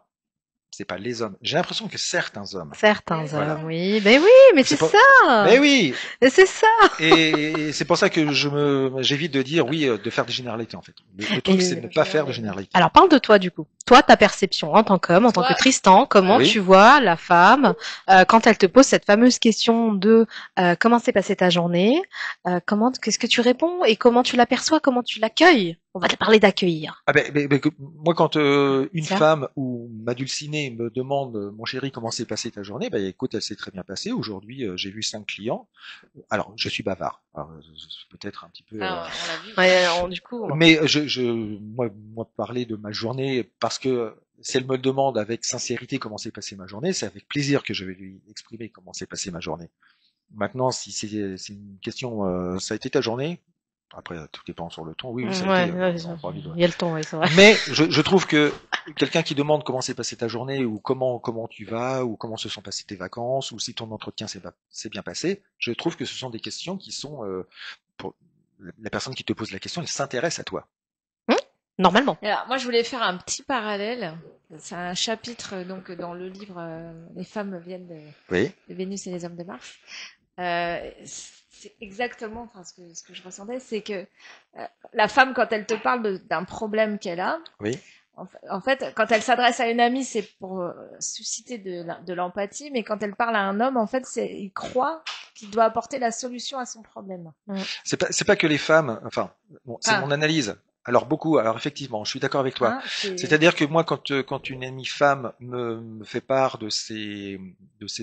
c'est pas les hommes. J'ai l'impression que certains hommes. Certains Voilà. hommes, oui. Ben oui, mais c'est pas... ça. Mais oui. Mais c'est ça. Et c'est pour ça que j'évite de dire oui, de faire des généralités en fait. Le truc, c'est de ne pas faire de généralités. Alors, parle de toi, du coup. Toi, ta perception en tant qu'homme, en tant que Tristan, comment Oui. tu vois la femme quand elle te pose cette fameuse question de comment s'est passée ta journée, qu'est-ce que tu réponds et comment tu l'aperçois, comment tu l'accueilles. On va te parler d'accueillir. Ah moi, quand une Ça. femme ou ma dulcinée me demande, mon chéri, comment s'est passée ta journée, écoute, elle s'est très bien passée. Aujourd'hui, j'ai vu 5 clients. Alors, je suis bavard. Alors, peut-être un petit peu. Ah, on l'a vu. Ouais, du coup. Mais moi, parler de ma journée, parce que si elle me demande avec sincérité comment s'est passée ma journée, c'est avec plaisir que je vais lui exprimer comment s'est passée ma journée. Maintenant, si c'est une question, ça a été ta journée? Après, tout dépend sur le ton. Oui, ça a été. Il y a le ton, oui, c'est vrai. Mais je trouve que quelqu'un qui demande comment s'est passée ta journée ou comment tu vas ou comment se sont passées tes vacances ou si ton entretien s'est bien passé, je trouve que ce sont des questions qui sont pour la personne qui te pose la question, elle s'intéresse à toi. Normalement. Alors, moi, je voulais faire un petit parallèle. C'est un chapitre donc dans le livre Les femmes viennent Oui. de Vénus et les hommes de Mars. C'est exactement enfin, ce que je ressentais, c'est que la femme, quand elle te parle d'un problème qu'elle a, Oui. en fait, quand elle s'adresse à une amie, c'est pour susciter de l'empathie, mais quand elle parle à un homme, en fait, il croit qu'il doit apporter la solution à son problème. C'est pas que les femmes, enfin, bon, c'est mon analyse. Alors effectivement, je suis d'accord avec toi. C'est-à-dire que moi, quand une amie femme me fait part de ses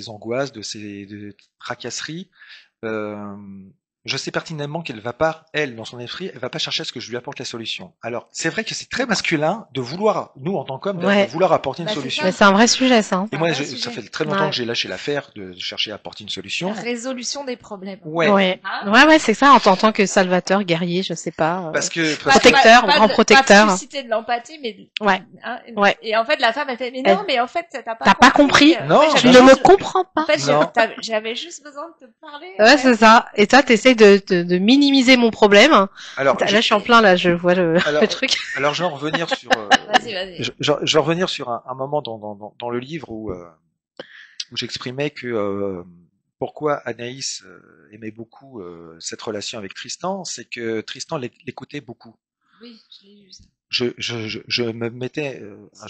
angoisses, de ses tracasseries, je sais pertinemment qu'elle va pas, elle, dans son esprit, elle va pas chercher à ce que je lui apporte la solution. Alors, c'est vrai que c'est très masculin de vouloir, nous, en tant qu'hommes, de vouloir apporter une solution. Mais c'est un vrai sujet, ça. Hein. Et moi, ça fait très longtemps que j'ai lâché l'affaire de chercher à apporter une solution. La résolution des problèmes. Ouais, c'est ça, en tant que salvateur, guerrier, je sais pas. Parce que, protecteur, grand protecteur. Pas de susciter de l'empathie, mais. Ouais. Et en fait, la femme, elle fait, mais non, mais en fait, t'as pas compris. Non, tu ne me comprends pas. En fait, j'avais juste besoin de te parler. Ouais, c'est ça. Et toi, t'essayes de minimiser mon problème. Alors, là, je suis en plein, là, je vois le truc. Alors, je vais en revenir sur, vas-y. Je vais revenir sur un moment dans le livre où j'exprimais que, pourquoi Anaïs aimait beaucoup cette relation avec Tristan, c'est que Tristan l'écoutait beaucoup. Oui, je l'ai lu ça. Je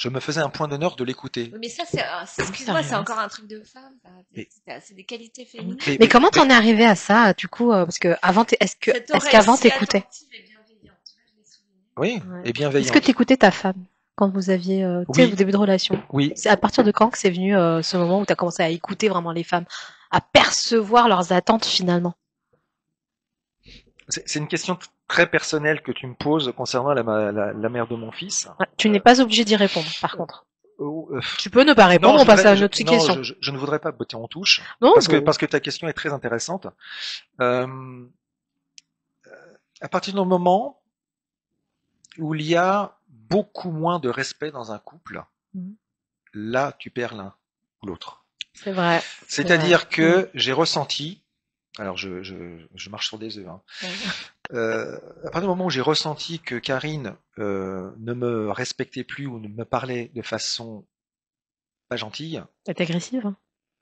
me faisais un point d'honneur de l'écouter. Oui, mais ça, excuse-moi, c'est encore un truc de femme. C'est des qualités féminines. Mais comment t'en es arrivé à ça, du coup, parce que avant, est-ce qu'avant t'écoutais? Oui, et bienveillante. Est-ce que t'écoutais ta femme quand vous aviez, au début de relation? Oui. C'est à partir de quand que c'est venu ce moment où t'as commencé à écouter vraiment les femmes, à percevoir leurs attentes finalement? C'est une question très personnelle que tu me poses concernant la mère de mon fils. Tu n'es pas obligé d'y répondre, par contre. Tu peux ne pas répondre, on passe à une autre question. Je ne voudrais pas botter en touche, non, parce que ta question est très intéressante. À partir du moment où il y a beaucoup moins de respect dans un couple, là, tu perds l'un ou l'autre. C'est vrai. C'est-à-dire que j'ai ressenti, alors je marche sur des œufs, hein. À partir du moment où j'ai ressenti que Karine ne me respectait plus ou ne me parlait de façon pas gentille, être agressive,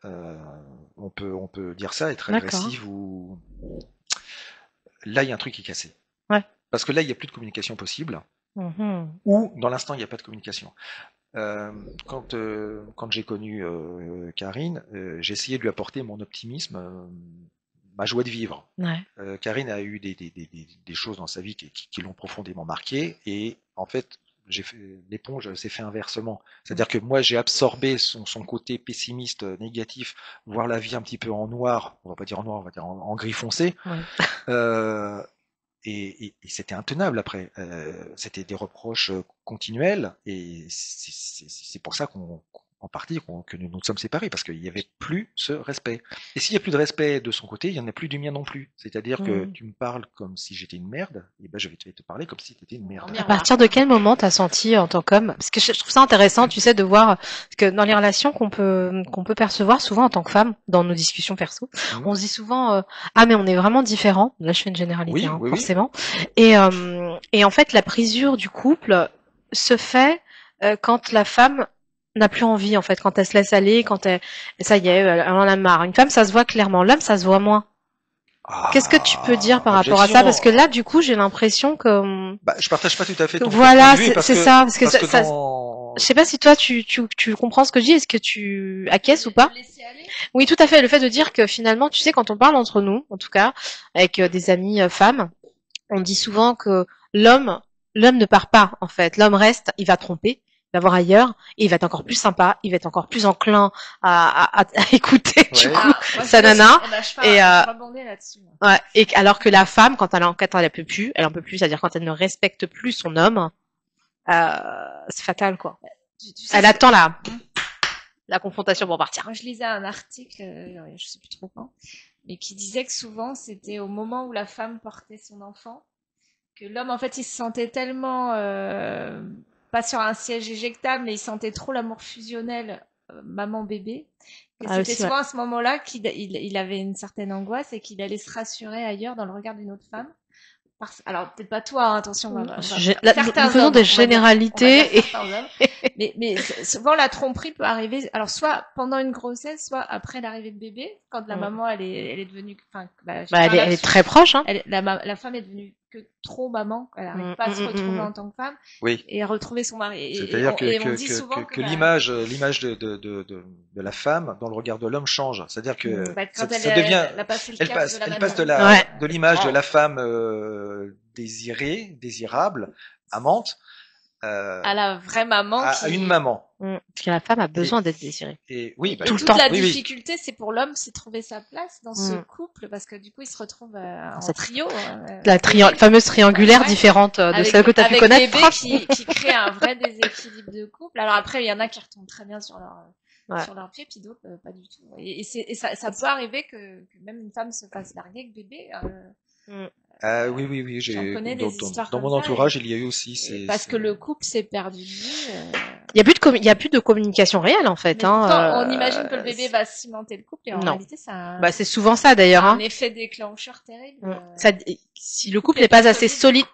on peut dire ça, être agressive ou là il y a un truc qui est cassé. Ouais. Parce que là il n'y a plus de communication possible, ou dans l'instant il n'y a pas de communication. Quand j'ai connu Karine, j'ai essayé de lui apporter mon optimisme ma joie de vivre. Ouais. Karine a eu des choses dans sa vie qui l'ont profondément marquée, et en fait, l'éponge s'est fait inversement. C'est-à-dire que moi, j'ai absorbé son côté pessimiste, négatif, voir la vie un petit peu en noir, on va pas dire en noir, on va dire en gris foncé, Ouais. euh, et c'était intenable après. C'était des reproches continuels, et c'est pour ça en partie que nous nous sommes séparés, parce qu'il n'y avait plus ce respect. Et s'il n'y a plus de respect de son côté, il n'y en a plus du mien non plus. C'est-à-dire que tu me parles comme si j'étais une merde, et ben je vais te parler comme si tu étais une merde. À partir de quel moment t'as senti en tant qu'homme, parce que je trouve ça intéressant, tu sais, de voir, parce que dans les relations qu'on peut percevoir souvent en tant que femme, dans nos discussions perso, on se dit souvent ah mais on est vraiment différents. Là, je fais une généralité, Oui, hein, oui, forcément. Et en fait, la brisure du couple se fait quand la femme n'a plus envie, en fait, quand elle se laisse aller, quand ça y est, elle en a marre. Une femme, ça se voit clairement. L'homme, ça se voit moins. Qu'est-ce que tu peux dire par rapport à ça? Parce que là, du coup, j'ai l'impression que je partage pas tout à fait ton voilà, point de vue, c'est ça, parce que ça, dans... je sais pas si toi tu comprends ce que je dis, est-ce que tu acquiesces ou pas? Oui, tout à fait, le fait de dire que finalement, tu sais, quand on parle entre nous, en tout cas, avec des amis femmes, on dit souvent que l'homme ne part pas, en fait. L'homme reste, il va tromper, il va voir ailleurs, et il va être encore plus sympa, il va être encore plus enclin à écouter, du coup, sa nana. Et ouais, et alors que la femme, quand elle en peut plus, c'est-à-dire quand elle ne respecte plus son homme, c'est fatal, quoi. Elle attend la confrontation pour partir. Moi, je lisais un article, je sais plus trop quand, mais qui disait que souvent c'était au moment où la femme portait son enfant que l'homme, en fait, il se sentait tellement pas sur un siège éjectable, mais il sentait trop l'amour fusionnel maman-bébé. Que c'était souvent à ce moment-là qu'il avait une certaine angoisse et qu'il allait se rassurer ailleurs dans le regard d'une autre femme. Alors peut-être pas toi, hein, attention. Nous faisons des généralités. Mais souvent la tromperie peut arriver. Alors soit pendant une grossesse, soit après l'arrivée de bébé, quand la maman elle est devenue, enfin, elle est très proche. Hein. La femme est devenue que trop maman. Elle n'arrive pas à se retrouver en tant que femme. Oui. Et à retrouver son mari. C'est-à-dire que l'image de la femme dans le regard de l'homme change. C'est-à-dire que quand ça devient, elle passe de l'image de la femme désirée, désirable, amante, à la vraie maman, à une maman. Parce que la femme a besoin d'être désirée. Et oui, tout le toute temps. La difficulté, c'est pour l'homme, c'est trouver sa place dans ce couple, parce que du coup, il se retrouve en trio. La fameuse triangulaire différente de celle que tu as pu connaître. Bébé qui crée un vrai déséquilibre de couple. Alors après, il y en a qui retombent très bien sur leur pied, puis d'autres pas du tout. Et ça peut arriver que même une femme se fasse larguer avec bébé. Oui. Dans mon entourage, il y a eu aussi parce que le couple s'est perdu de vue. Il y a plus de communication réelle en fait. Pourtant, on imagine que le bébé va cimenter le couple et en réalité, ça. C'est souvent ça d'ailleurs. Un effet déclencheur terrible. Si le couple n'est pas assez solide,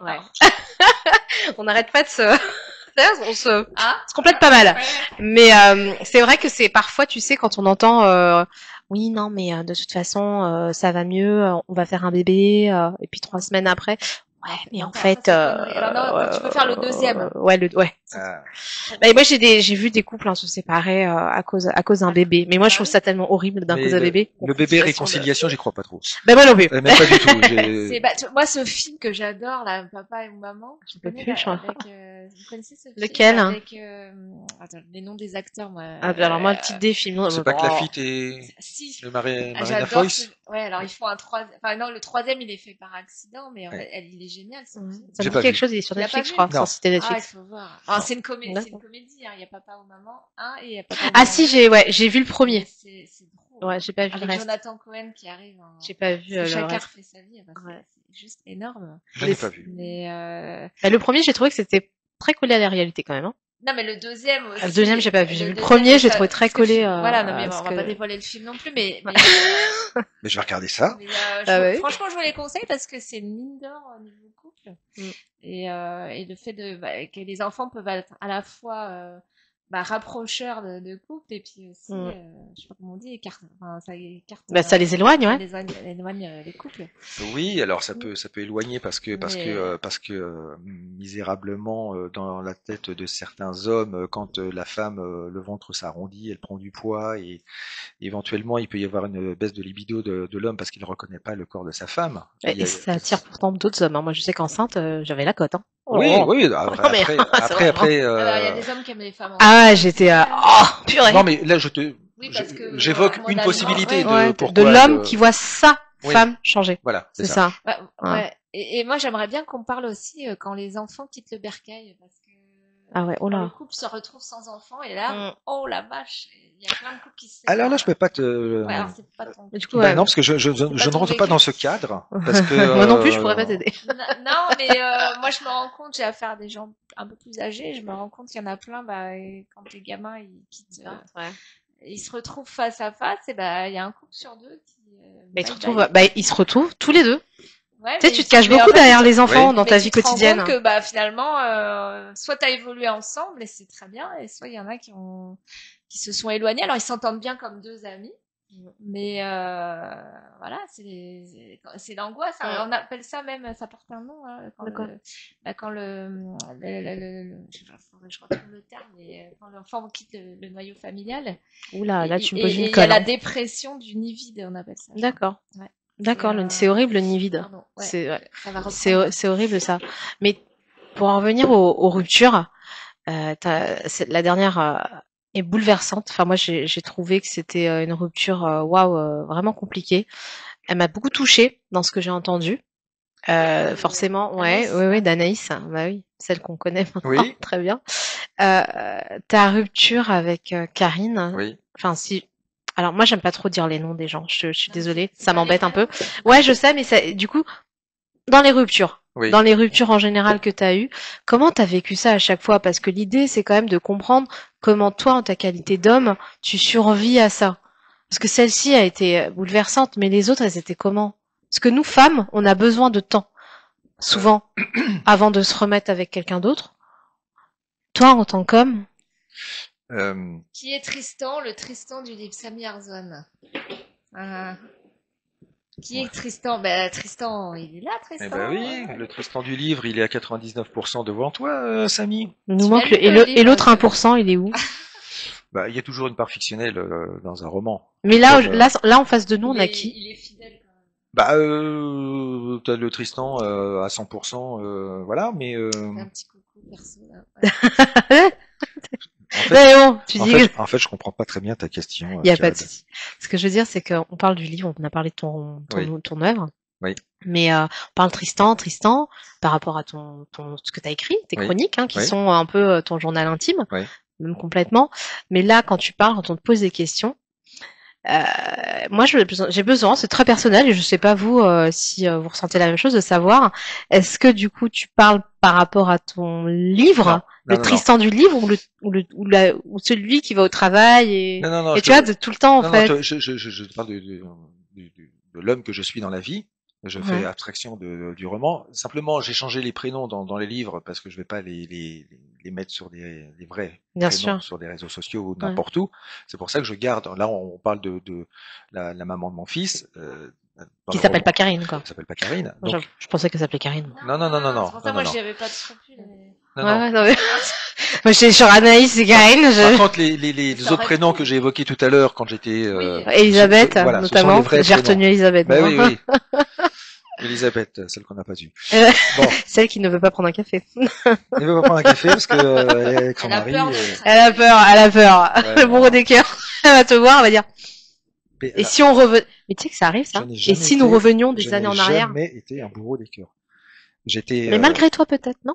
on n'arrête pas de on se complète pas mal. Mais c'est vrai que c'est parfois, tu sais, quand on entend oui, non, mais de toute façon, ça va mieux, on va faire un bébé, et puis 3 semaines après, ouais, mais en fait, alors non, tu peux faire le deuxième. Mais moi j'ai vu des couples se séparer à cause d'un bébé. Mais moi je trouve ça tellement horrible d'un cause à bébé. Le bébé réconciliation, j'y crois pas trop. Moi non plus. Même pas du tout. Moi ce film que j'adore, là, Papa et Maman, je peux plus. Vous connaissez ce film? Lequel? Avec attends, les noms des acteurs, moi. Alors moi le titre des films. C'est pas que Lafitte et le Marina Foïs. Ouais, alors ils font un troisième. Enfin non, le troisième il est fait par accident, mais il est génial. Ça me dit quelque chose, il est sur Netflix, je crois. Sans citer Netflix. Il faut voir. C'est une comédie, hein. Il y a Papa ou Maman 1 et il y a Papa ou Maman. Si, j'ai vu le premier. C'est drôle. Ouais, j'ai pas vu le reste. Jonathan Cohen qui arrive. J'ai pas vu le reste. Chacun refait sa vie. C'est juste énorme. Je l'ai pas vu. Mais le premier, j'ai trouvé que c'était très collé à la réalité quand même. Hein. Non, mais le deuxième aussi. Le deuxième, j'ai pas vu. J'ai vu le premier, j'ai trouvé très collé. Voilà, non, mais on va pas dévoiler le film non plus, mais mais je vais regarder ça. Franchement, je vous les conseille parce que c'est une mine d'or au niveau couple. Et le fait que les enfants peuvent être à la fois rapprocheur de couple et puis aussi, Mm. je sais pas comment on dit, ça écarte, Bah, ça les éloigne, ça ouais. éloigne les couples. Oui, alors ça peut éloigner Mais- parce que misérablement dans la tête de certains hommes, quand la femme le ventre s'arrondit, elle prend du poids et éventuellement il peut y avoir une baisse de libido de l'homme parce qu'il ne reconnaît pas le corps de sa femme. Et ça attire pourtant d'autres hommes, hein. Moi, je sais qu'enceinte, j'avais la cote, hein. Oui, Oh. oui. Non, mais, c'est vrai, Alors, il y a des hommes qui aiment les femmes. Ah, j'étais oh, purée. Non, mais là, Oui, parce que j'évoque une modalement, possibilité Ouais, de de pourquoi l'homme qui voit sa Oui. femme changer. Voilà, C'est ça. Ouais. Et moi, j'aimerais bien qu'on parle aussi quand les enfants quittent le bercail, parce que Ah ouais, oh quand là. le couple se retrouve sans enfants, et là, oh la vache, il y a plein de couples qui se Alors là, je peux pas te. Ouais, alors c'est pas ton. Du coup, Bah ouais. non, parce que je ne rentre pas dans ce cadre. Parce que, Moi non plus, je pourrais pas t'aider. Non, mais moi, je me rends compte, j'ai affaire à des gens un peu plus âgés, je me rends compte qu'il y en a plein, quand les gamins, ils quittent, ils se retrouvent face à face, et il y a un couple sur deux qui... Ils se retrouvent tous les deux. Ouais, Tu sais, tu te caches beaucoup derrière les enfants dans ta vie quotidienne. Tu te rends compte que finalement, soit t'as évolué ensemble et c'est très bien, et soit il y en a qui se sont éloignés. Alors ils s'entendent bien comme deux amis, mais voilà, c'est l'angoisse. On appelle ça même, ça porte un nom, hein, quand je retrouve le terme, mais quand l'enfant quitte le noyau familial. Oula, là tu me poses une colle. Il y a la dépression du nid vide, on appelle ça. D'accord. Ouais. D'accord, c'est horrible le nid vide. Pardon, ouais. C'est horrible ça. Mais pour en revenir aux ruptures, la dernière est bouleversante. Enfin moi j'ai trouvé que c'était une rupture vraiment compliquée. Elle m'a beaucoup touchée dans ce que j'ai entendu. Forcément, oui, d'Anaïs, bah oui, celle qu'on connaît maintenant très bien. Ta rupture avec Karine. Oui. Enfin si. Alors moi j'aime pas trop dire les noms des gens, je suis désolée, ça m'embête un peu. Ouais, je sais, mais du coup, dans les ruptures en général que t'as eues, comment t'as vécu ça à chaque fois? Parce que l'idée c'est quand même de comprendre comment toi, en ta qualité d'homme, tu survis à ça. Parce que celle-ci a été bouleversante, mais les autres, elles étaient comment? Parce que nous, femmes, on a besoin de temps, souvent, avant de se remettre avec quelqu'un d'autre. Toi, en tant qu'homme, qui est Tristan, le Tristan du livre, Sami Arzwan. Qui est Tristan? Tristan, il est là, Tristan. Eh ben oui, le Tristan du livre, il est à 99% devant toi, Samy. Il nous manque et l'autre 1%, il est où? Il y a toujours une part fictionnelle dans un roman. Mais là, en face de nous, on a qui? Il est fidèle quand même. T'as le Tristan à 100%, voilà, mais. Un petit coucou perso là. En fait, je comprends pas très bien ta question. Il y a pas de souci. Ce que je veux dire, c'est qu'on parle du livre, on a parlé de ton œuvre. Oui. Mais on parle Tristan, par rapport à ce que tu as écrit, tes chroniques, qui sont un peu ton journal intime, même complètement. Mais là, quand on te pose des questions, moi j'ai besoin, c'est très personnel et je sais pas vous si vous ressentez la même chose, de savoir est-ce que du coup tu parles par rapport à ton livre, Tristan du livre, ou celui qui va au travail et tu vois de tout le temps en fait. Je parle de l'homme que je suis dans la vie. Je fais abstraction du roman. Simplement, j'ai changé les prénoms dans les livres parce que je vais pas les mettre sur les vrais prénoms sur des réseaux sociaux ou n'importe où. C'est pour ça que je garde. Là, on parle de la maman de mon fils. Qui s'appelle pas Karine, quoi. Qui s'appelle pas Karine. Donc... Je pensais qu'elle s'appelait Karine. Non. C'est pour ça, moi, j'y avais pas de scrupules. Non, mais... moi, j'étais sur Anaïs et Karine. Par contre, les autres prénoms que j'ai évoqués tout à l'heure, quand j'étais... Elisabeth, notamment. J'ai retenu Elisabeth. Oui. Elisabeth, celle qu'on n'a pas vue. Celle qui ne veut pas prendre un café. Elle veut pas prendre un café parce que avec son mari. Elle a peur. Le bourreau des cœurs. Elle va te voir, elle va dire. Et si on revenait, mais tu sais que ça arrive ça. Et si nous revenions des années en arrière. Je n'ai jamais été un bourreau des cœurs. Mais malgré toi peut-être, non?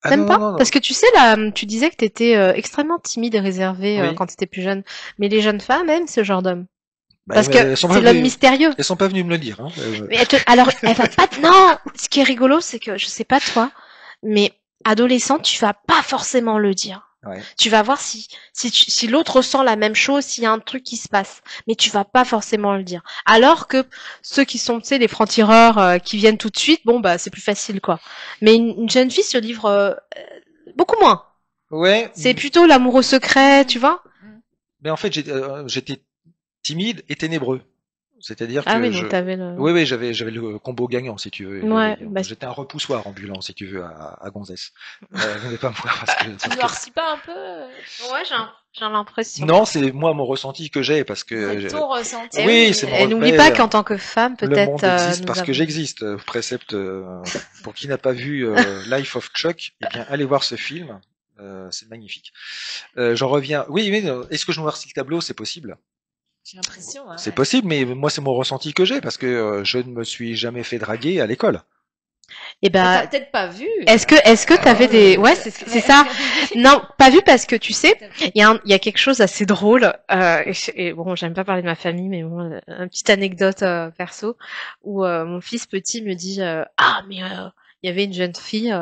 Même pas? Non. Parce que tu sais là, tu disais que t'étais extrêmement timide et réservé quand t'étais plus jeune. Mais les jeunes femmes aiment ce genre d'homme. Parce que c'est l'homme mystérieux. Elles sont pas venues me le dire. Mais alors, elle va pas. Non. Ce qui est rigolo, c'est que je sais pas toi, mais adolescente, tu vas pas forcément le dire. Ouais. Tu vas voir si l'autre ressent la même chose, s'il y a un truc qui se passe, mais tu vas pas forcément le dire. Alors que ceux qui sont, tu sais, les francs-tireurs qui viennent tout de suite, bon bah c'est plus facile quoi. Mais une jeune fille se livre beaucoup moins. Ouais. C'est plutôt l'amoureux secret, tu vois? Mais en fait, j'étais timide et ténébreux. C'est-à-dire Ah que oui, donc t'avais le... oui, j'avais le combo gagnant, si tu veux. Ouais, bah, J'étais un repoussoir ambulant, si tu veux, à Gonzès. Venez pas me voir parce que... Tu noircis pas un peu ouais, j'ai l'impression. Non, c'est moi mon ressenti que j'ai parce que... C'est ton ressenti. Eh Oui, c'est mon Et n'oublie repère. pas qu'en tant que femme, Le peut-être, monde existe nous parce que avons- j'existe. Précepte, pour qui n'a pas vu Life of Chuck, eh bien, allez voir ce film. C'est magnifique. J'en reviens. Oui, mais est-ce que je noircis le tableau? C'est possible. J'ai l'impression. Hein, C'est possible, mais moi, c'est mon ressenti que j'ai parce que je ne me suis jamais fait draguer à l'école. Eh T'as ben, peut-être pas vu. est-ce que t'avais des... Ouais, c'est ça. Non, pas vu parce que tu sais, il y a quelque chose assez drôle. Et bon, j'aime pas parler de ma famille, mais bon, une petite anecdote perso où mon fils petit me dit ah mais il y avait une jeune fille,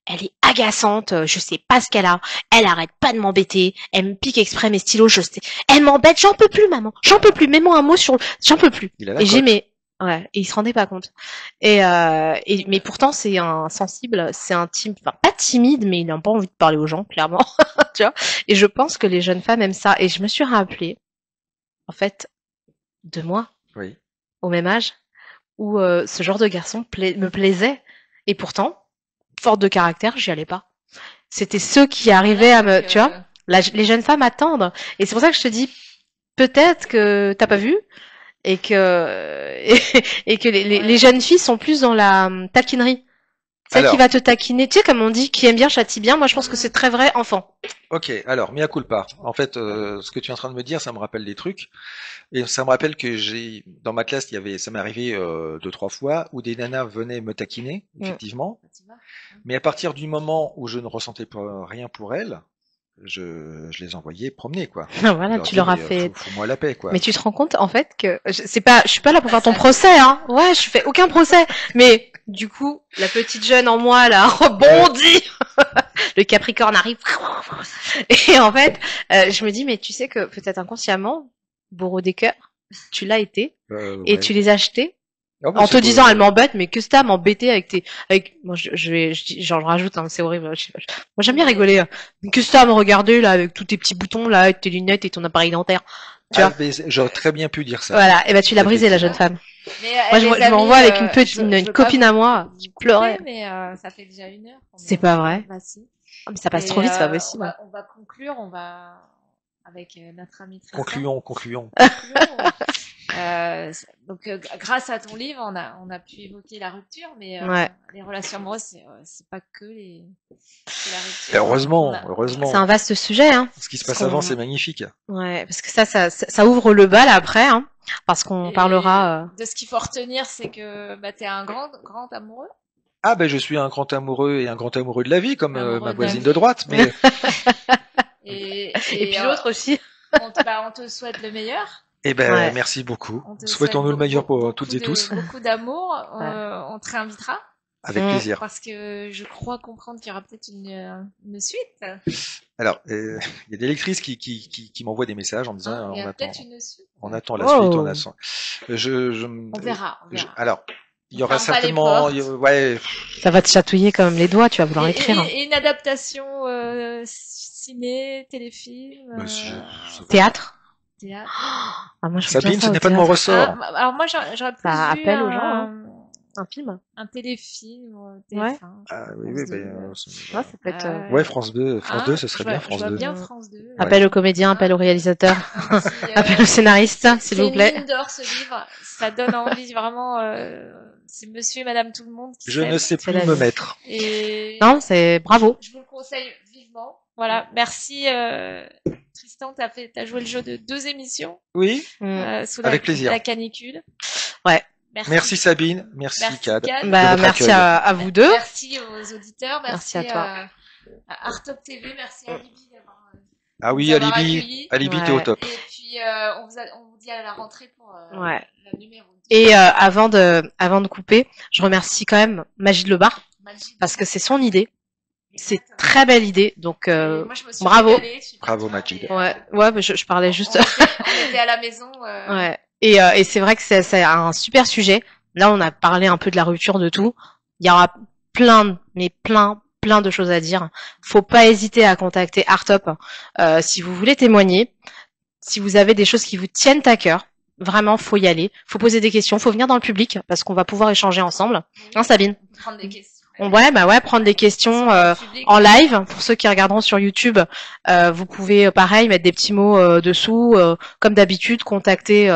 elle est agaçante, je sais pas ce qu'elle a. Elle arrête pas de m'embêter. Elle me pique exprès mes stylos, je sais. Elle m'embête, j'en peux plus, maman. J'en peux plus. Mets-moi un mot sur, j'en peux plus. Il a la Et j'ai cote. mais ouais, et il se rendait pas compte. Mais pourtant c'est un sensible, c'est un type, enfin pas timide, mais il n'a pas envie de parler aux gens, clairement, tu vois. Et je pense que les jeunes femmes aiment ça. Et je me suis rappelé, en fait, de moi, Oui. au même âge, où ce genre de garçon me plaisait. Et pourtant, forte de caractère, j'y allais pas. C'était ceux qui arrivaient à me, tu vois, les jeunes femmes attendent. Et c'est pour ça que je te dis, peut-être que t'as pas vu, et que et que les jeunes filles sont plus dans la taquinerie. Celle Alors. qui va te taquiner, tu sais comme on dit, qui aime bien châtie bien. Moi, je pense que c'est très vrai, enfant. Ok, alors, mea culpa. En fait, ce que tu es en train de me dire, ça me rappelle des trucs. Et ça me rappelle que dans ma classe, ça m'est arrivé 2-3 fois où des nanas venaient me taquiner, effectivement. Mais à partir du moment où je ne ressentais rien pour elles, je les envoyais promener, quoi. Voilà, tu leur as fait. Fous-moi la paix, quoi. Mais tu te rends compte, en fait, que je suis pas là pour faire ton procès, hein. Ouais, je fais aucun procès. Mais du coup, la petite jeune en moi là rebondit. Le Capricorne arrive. Et en fait, je me dis, mais tu sais que peut-être inconsciemment, bourreau des cœurs, tu l'as été, et tu les as achetés. En te disant, elle m'embête, mais que c'est à m'embêter moi, j'en rajoute, hein, c'est horrible. Moi, j'aime bien rigoler. Hein. Que c'est à me regarder, là, avec tous tes petits boutons, là, avec tes lunettes et ton appareil dentaire. Tu vois. J'aurais très bien pu dire ça. Voilà. Et ben, tu l'as brisé, la jeune femme. Mais, moi, je me renvoie avec une copine à moi qui pleurait. Mais, ça fait déjà 1 heure. C'est pas vrai. Bah, si. Oh, mais ça passe trop vite, c'est pas possible. On va conclure, avec notre ami Tristan. Concluons. Donc, grâce à ton livre, on a pu évoquer la rupture, mais les relations amoureuses, c'est pas que la rupture. Et heureusement. C'est un vaste sujet. Hein, ce qui se passe avant, c'est magnifique. Ouais, parce que ça ouvre le bal après, hein, parce qu'on parlera. De ce qu'il faut retenir, c'est que t'es un grand amoureux. Ah je suis un grand amoureux et un grand amoureux de la vie, comme ma voisine de droite. Mais et puis l'autre aussi. On te souhaite le meilleur. Eh ben, merci beaucoup. Souhaitons-nous le meilleur pour toutes et tous. Beaucoup d'amour. On te réinvitera. Avec plaisir. Parce que je crois comprendre qu'il y aura peut-être une suite. Alors, il y a des lectrices qui m'envoient des messages en disant il y a peut-être une suite. On attend la suite. On attend. On verra. Alors, il y aura certainement, Ça va te chatouiller comme les doigts, tu vas vouloir écrire. Et une adaptation ciné, téléfilm, théâtre. Ah, moi, Sabine, ce n'est pas de mon ressort. Alors moi, j'aurais plus ça vu appelle aux gens. Un film. Un téléfilm. Ouais. Oui, ça peut être. Ouais, France 2, ce serait bien France 2. Bien France 2. Appel au comédien, appel au réalisateur, appel au scénariste, s'il vous plaît. C'est une mine d'or ce livre. Ça donne envie vraiment. C'est Monsieur et Madame tout le monde. Je ne sais plus où me mettre. Non, c'est bravo. Je vous le conseille vivement. Voilà, merci Tristan, t'as joué le jeu de 2 émissions. Oui. Sous avec plaisir. La canicule. Ouais. Merci Sabine, merci Cad. Merci à vous deux. Merci aux auditeurs, merci à toi. À Artop TV, merci à Alibi d'avoir. Ah oui, Alibi, t'es au top. Et puis on vous dit à la rentrée pour la numéro 2. Et avant de couper, je remercie quand même Magid Lebar parce que c'est son idée. C'est très belle idée, donc moi, je me suis bravo. Bravo Magid. Ouais, mais je parlais juste. On était à la maison. Ouais. Et c'est vrai que c'est un super sujet. Là, on a parlé un peu de la rupture de tout. Il y aura plein plein de choses à dire. Faut pas hésiter à contacter Artop si vous voulez témoigner, si vous avez des choses qui vous tiennent à cœur. Vraiment, faut y aller, faut poser des questions, faut venir dans le public parce qu'on va pouvoir échanger ensemble. Hein, Sabine? Prendre des questions. Ouais, prendre des questions en live. Pour ceux qui regarderont sur YouTube, vous pouvez pareil mettre des petits mots dessous, comme d'habitude, contacter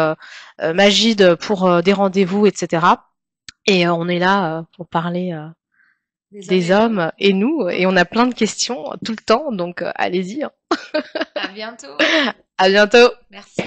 Magid pour des rendez-vous, etc. Et on est là pour parler des hommes et nous, et on a plein de questions tout le temps, donc allez-y. Hein. À bientôt. À bientôt. Merci.